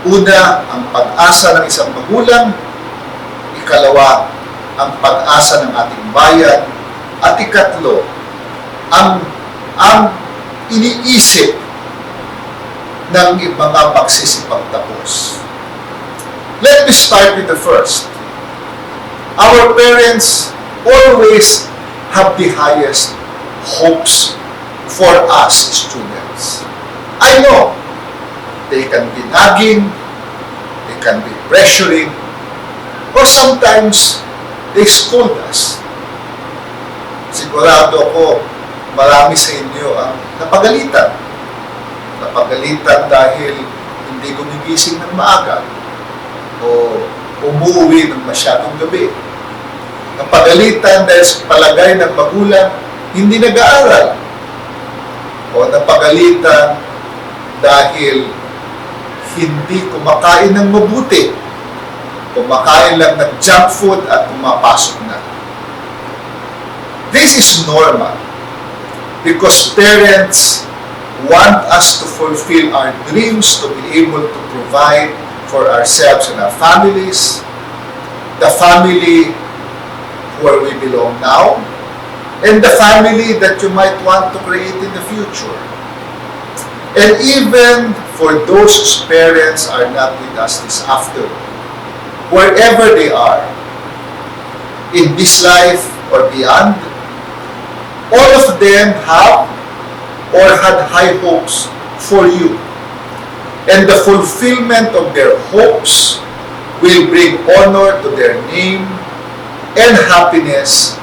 Una, ang pag-asa ng isang magulang; ikalawa, ang pag-asa ng ating bayan; at ikatlo, ang iniisip ng mga magsisipagtapos. Let me start with the first. Our parents always have the highest hopes for us students. I know they can be nagging, they can be pressuring, or sometimes they scold us. Sigurado ako, marami sa inyo ang napagalitan. Napagalitan dahil hindi gumigising ng maaga o umuwi ng masyadong gabi. Napagalitan dahil sa palagay ng magulang hindi nag-aaral. O napagalitan dahil hindi kumakain ng mabuti. Kumakain lang ng junk food at pumapasok na. This is normal because parents want us to fulfill our dreams, to be able to provide for ourselves and our families, the family where we belong now, and the family that you might want to create in the future. And even for those whose parents are not with us this afternoon, wherever they are, in this life or beyond, all of them have or had high hopes for you. And the fulfillment of their hopes will bring honor to their name and happiness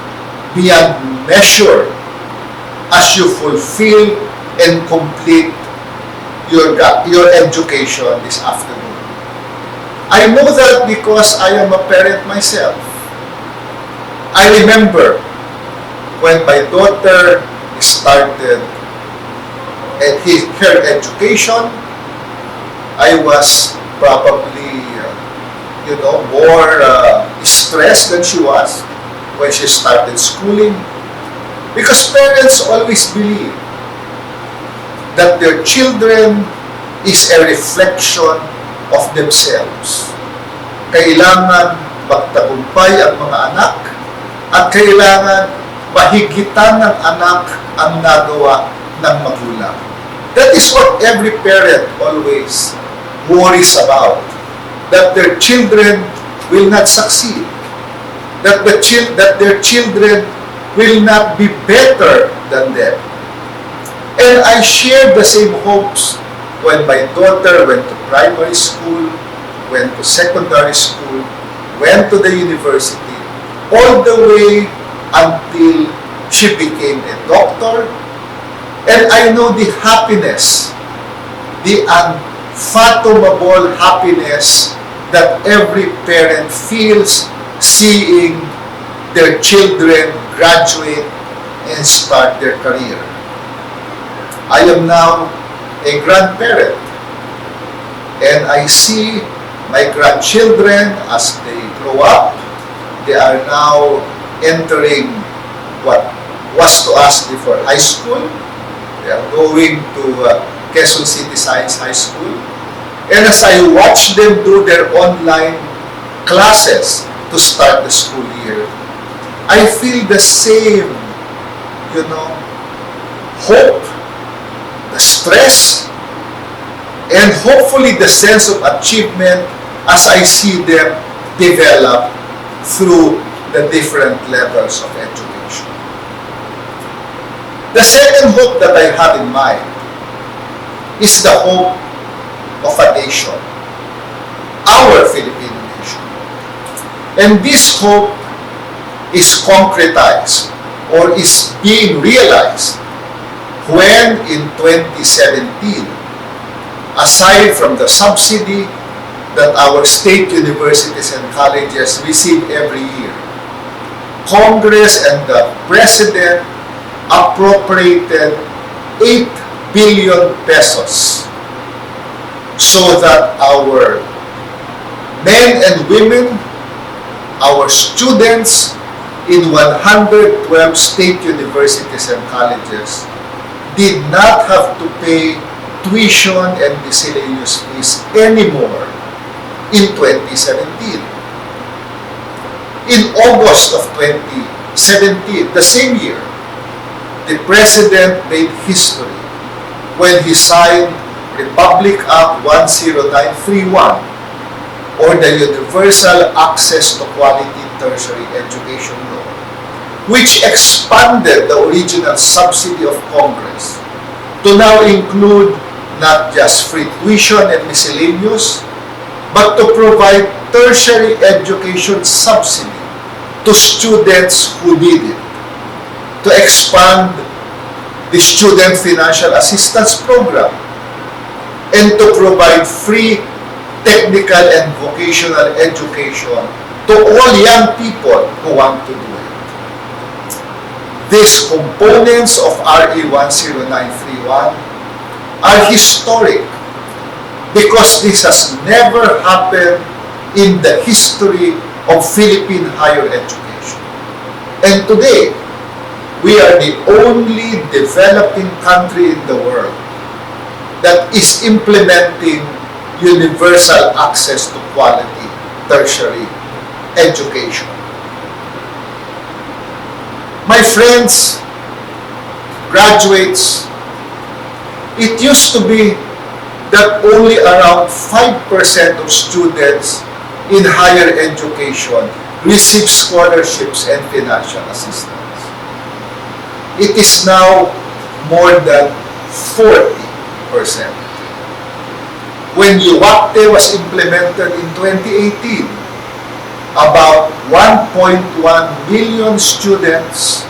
beyond measure as you fulfill and complete your education this afternoon. I know that because I am a parent myself. I remember when my daughter started her education, I was probably, more stressed than she was when she started schooling. Because parents always believe that their children is a reflection of themselves. Kailangan magtagumpay ang mga anak at kailangan mahigitan ng anak ang nagawa ng magulang. That is what every parent always worries about, that their children will not succeed, that their children will not be better than them. And I shared the same hopes when my daughter went to primary school, went to secondary school, went to the university, all the way until she became a doctor. And I know the happiness, the unfathomable happiness that every parent feels seeing their children graduate and start their career. I am now a grandparent, and I see my grandchildren as they grow up. They are now entering what was to us before high school. They are going to Quezon City Science High School. And as I watch them do their online classes, to start the school year, I feel the same, hope, the stress, and hopefully the sense of achievement as I see them develop through the different levels of education. The second hope that I have in mind is the hope of a nation, our Filipino nation. And this hope is concretized or is being realized when in 2017, aside from the subsidy that our state universities and colleges receive every year, Congress and the President appropriated 8 billion pesos so that our men and women, our students in 112 state universities and colleges did not have to pay tuition and miscellaneous fees anymore in 2017. In August of 2017, the same year, the President made history when he signed Republic Act 10931 or the Universal Access to Quality Tertiary Education Law, which expanded the original subsidy of Congress to now include not just free tuition and miscellaneous, but to provide tertiary education subsidy to students who need it, to expand the Student Financial Assistance Program, and to provide free technical and vocational education to all young people who want to do it. These components of RA 10931 are historic because this has never happened in the history of Philippine higher education. And today, we are the only developing country in the world that is implementing universal access to quality tertiary education. My friends, graduates, it used to be that only around 5% of students in higher education receive scholarships and financial assistance. It is now more than 40%. When UAPTE was implemented in 2018, about 1.1 million students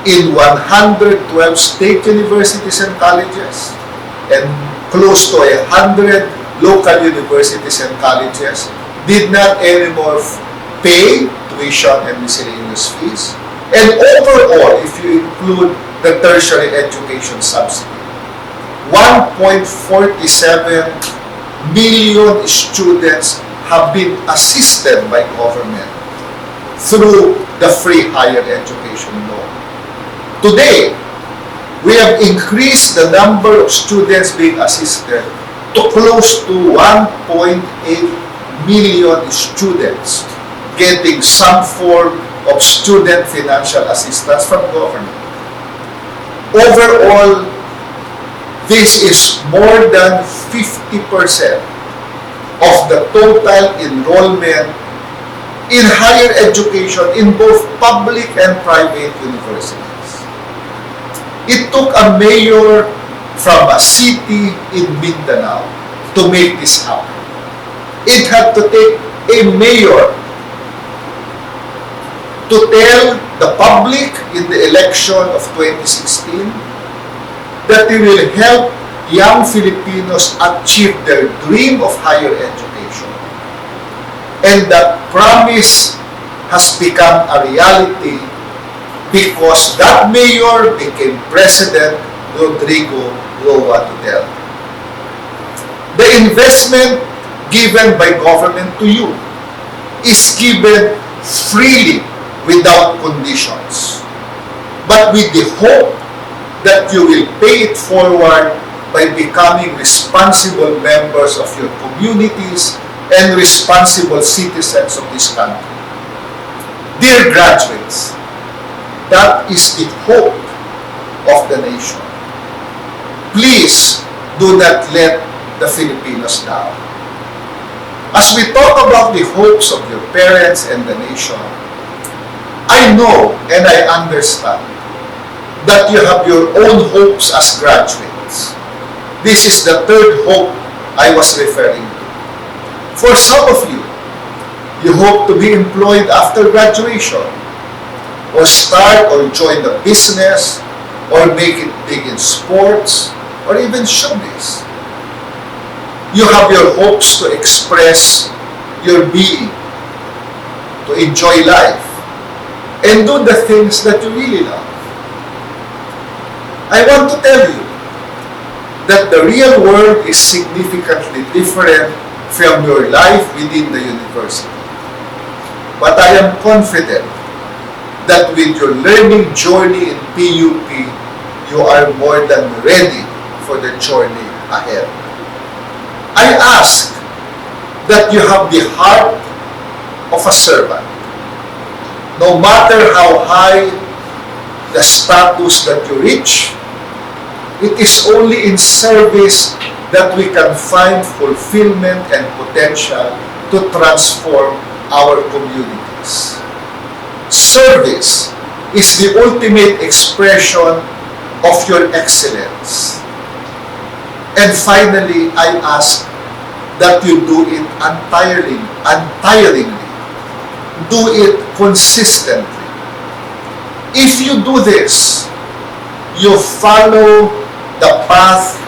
in 112 state universities and colleges and close to 100 local universities and colleges did not anymore pay tuition and miscellaneous fees. And overall, if you include the tertiary education subsidy, 1.47 million students have been assisted by government through the free higher education law. Today, we have increased the number of students being assisted to close to 1.8 million students getting some form of student financial assistance from government. Overall, this is more than 50% of the total enrollment in higher education in both public and private universities. It took a mayor from a city in Mindanao to make this happen. It had to take a mayor to tell the public in the election of 2016 that he will help young Filipinos achieve their dream of higher education. And that promise has become a reality because that mayor became President Rodrigo Roa Duterte. The investment given by government to you is given freely without conditions, but with the hope that you will pay it forward by becoming responsible members of your communities and responsible citizens of this country. Dear graduates, that is the hope of the nation. Please do not let the Filipinos down. As we talk about the hopes of your parents and the nation, I know and I understand that you have your own hopes as graduates. This is the third hope I was referring to. For some of you, you hope to be employed after graduation, or start or join the business, or make it big in sports, or even showbiz. You have your hopes to express your being, to enjoy life, and do the things that you really love. I want to tell you that the real world is significantly different from your life within the university. But I am confident that with your learning journey in PUP, you are more than ready for the journey ahead. I ask that you have the heart of a servant. No matter how high the status that you reach, it is only in service that we can find fulfillment and potential to transform our communities. Service is the ultimate expression of your excellence. And finally, I ask that you do it untiringly. Do it consistently. If you do this, you follow the path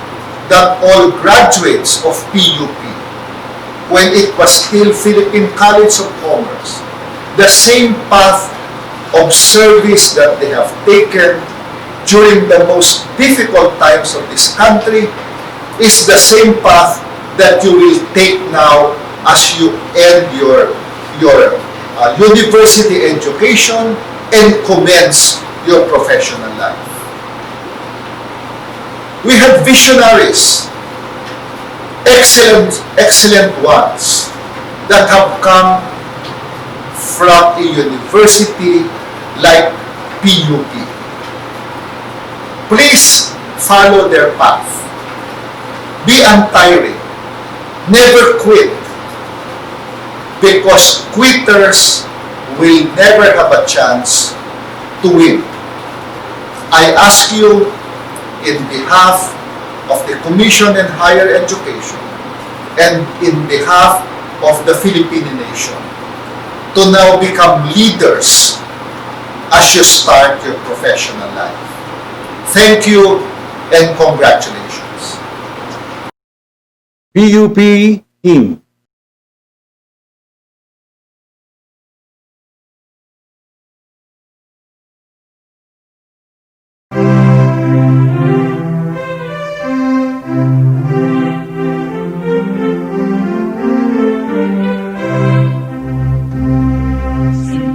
that all graduates of PUP, when it was still Philippine College of Commerce, the same path of service that they have taken during the most difficult times of this country is the same path that you will take now as you end your university education and commence your professional life. We have visionaries, excellent ones, that have come from a university like PUP. Please follow their path. Be untiring. Never quit. Because quitters will never have a chance to win. I ask you, in behalf of the Commission on Higher Education and in behalf of the Philippine nation, to now become leaders as you start your professional life. Thank you and congratulations. PUP Team. PUP,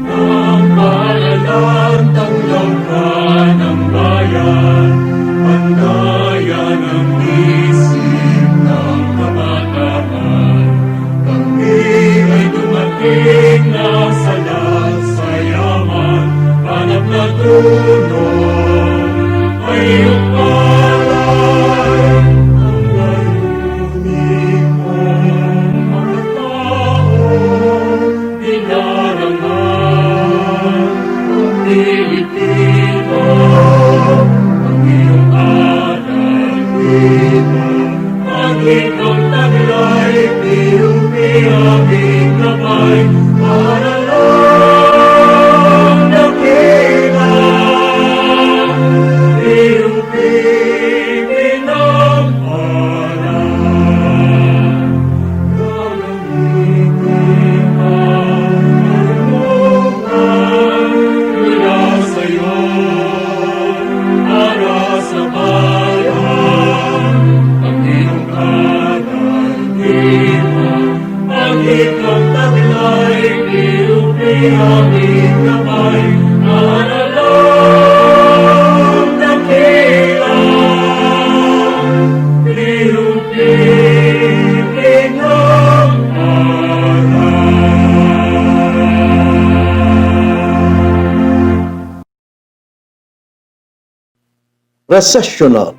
recessional,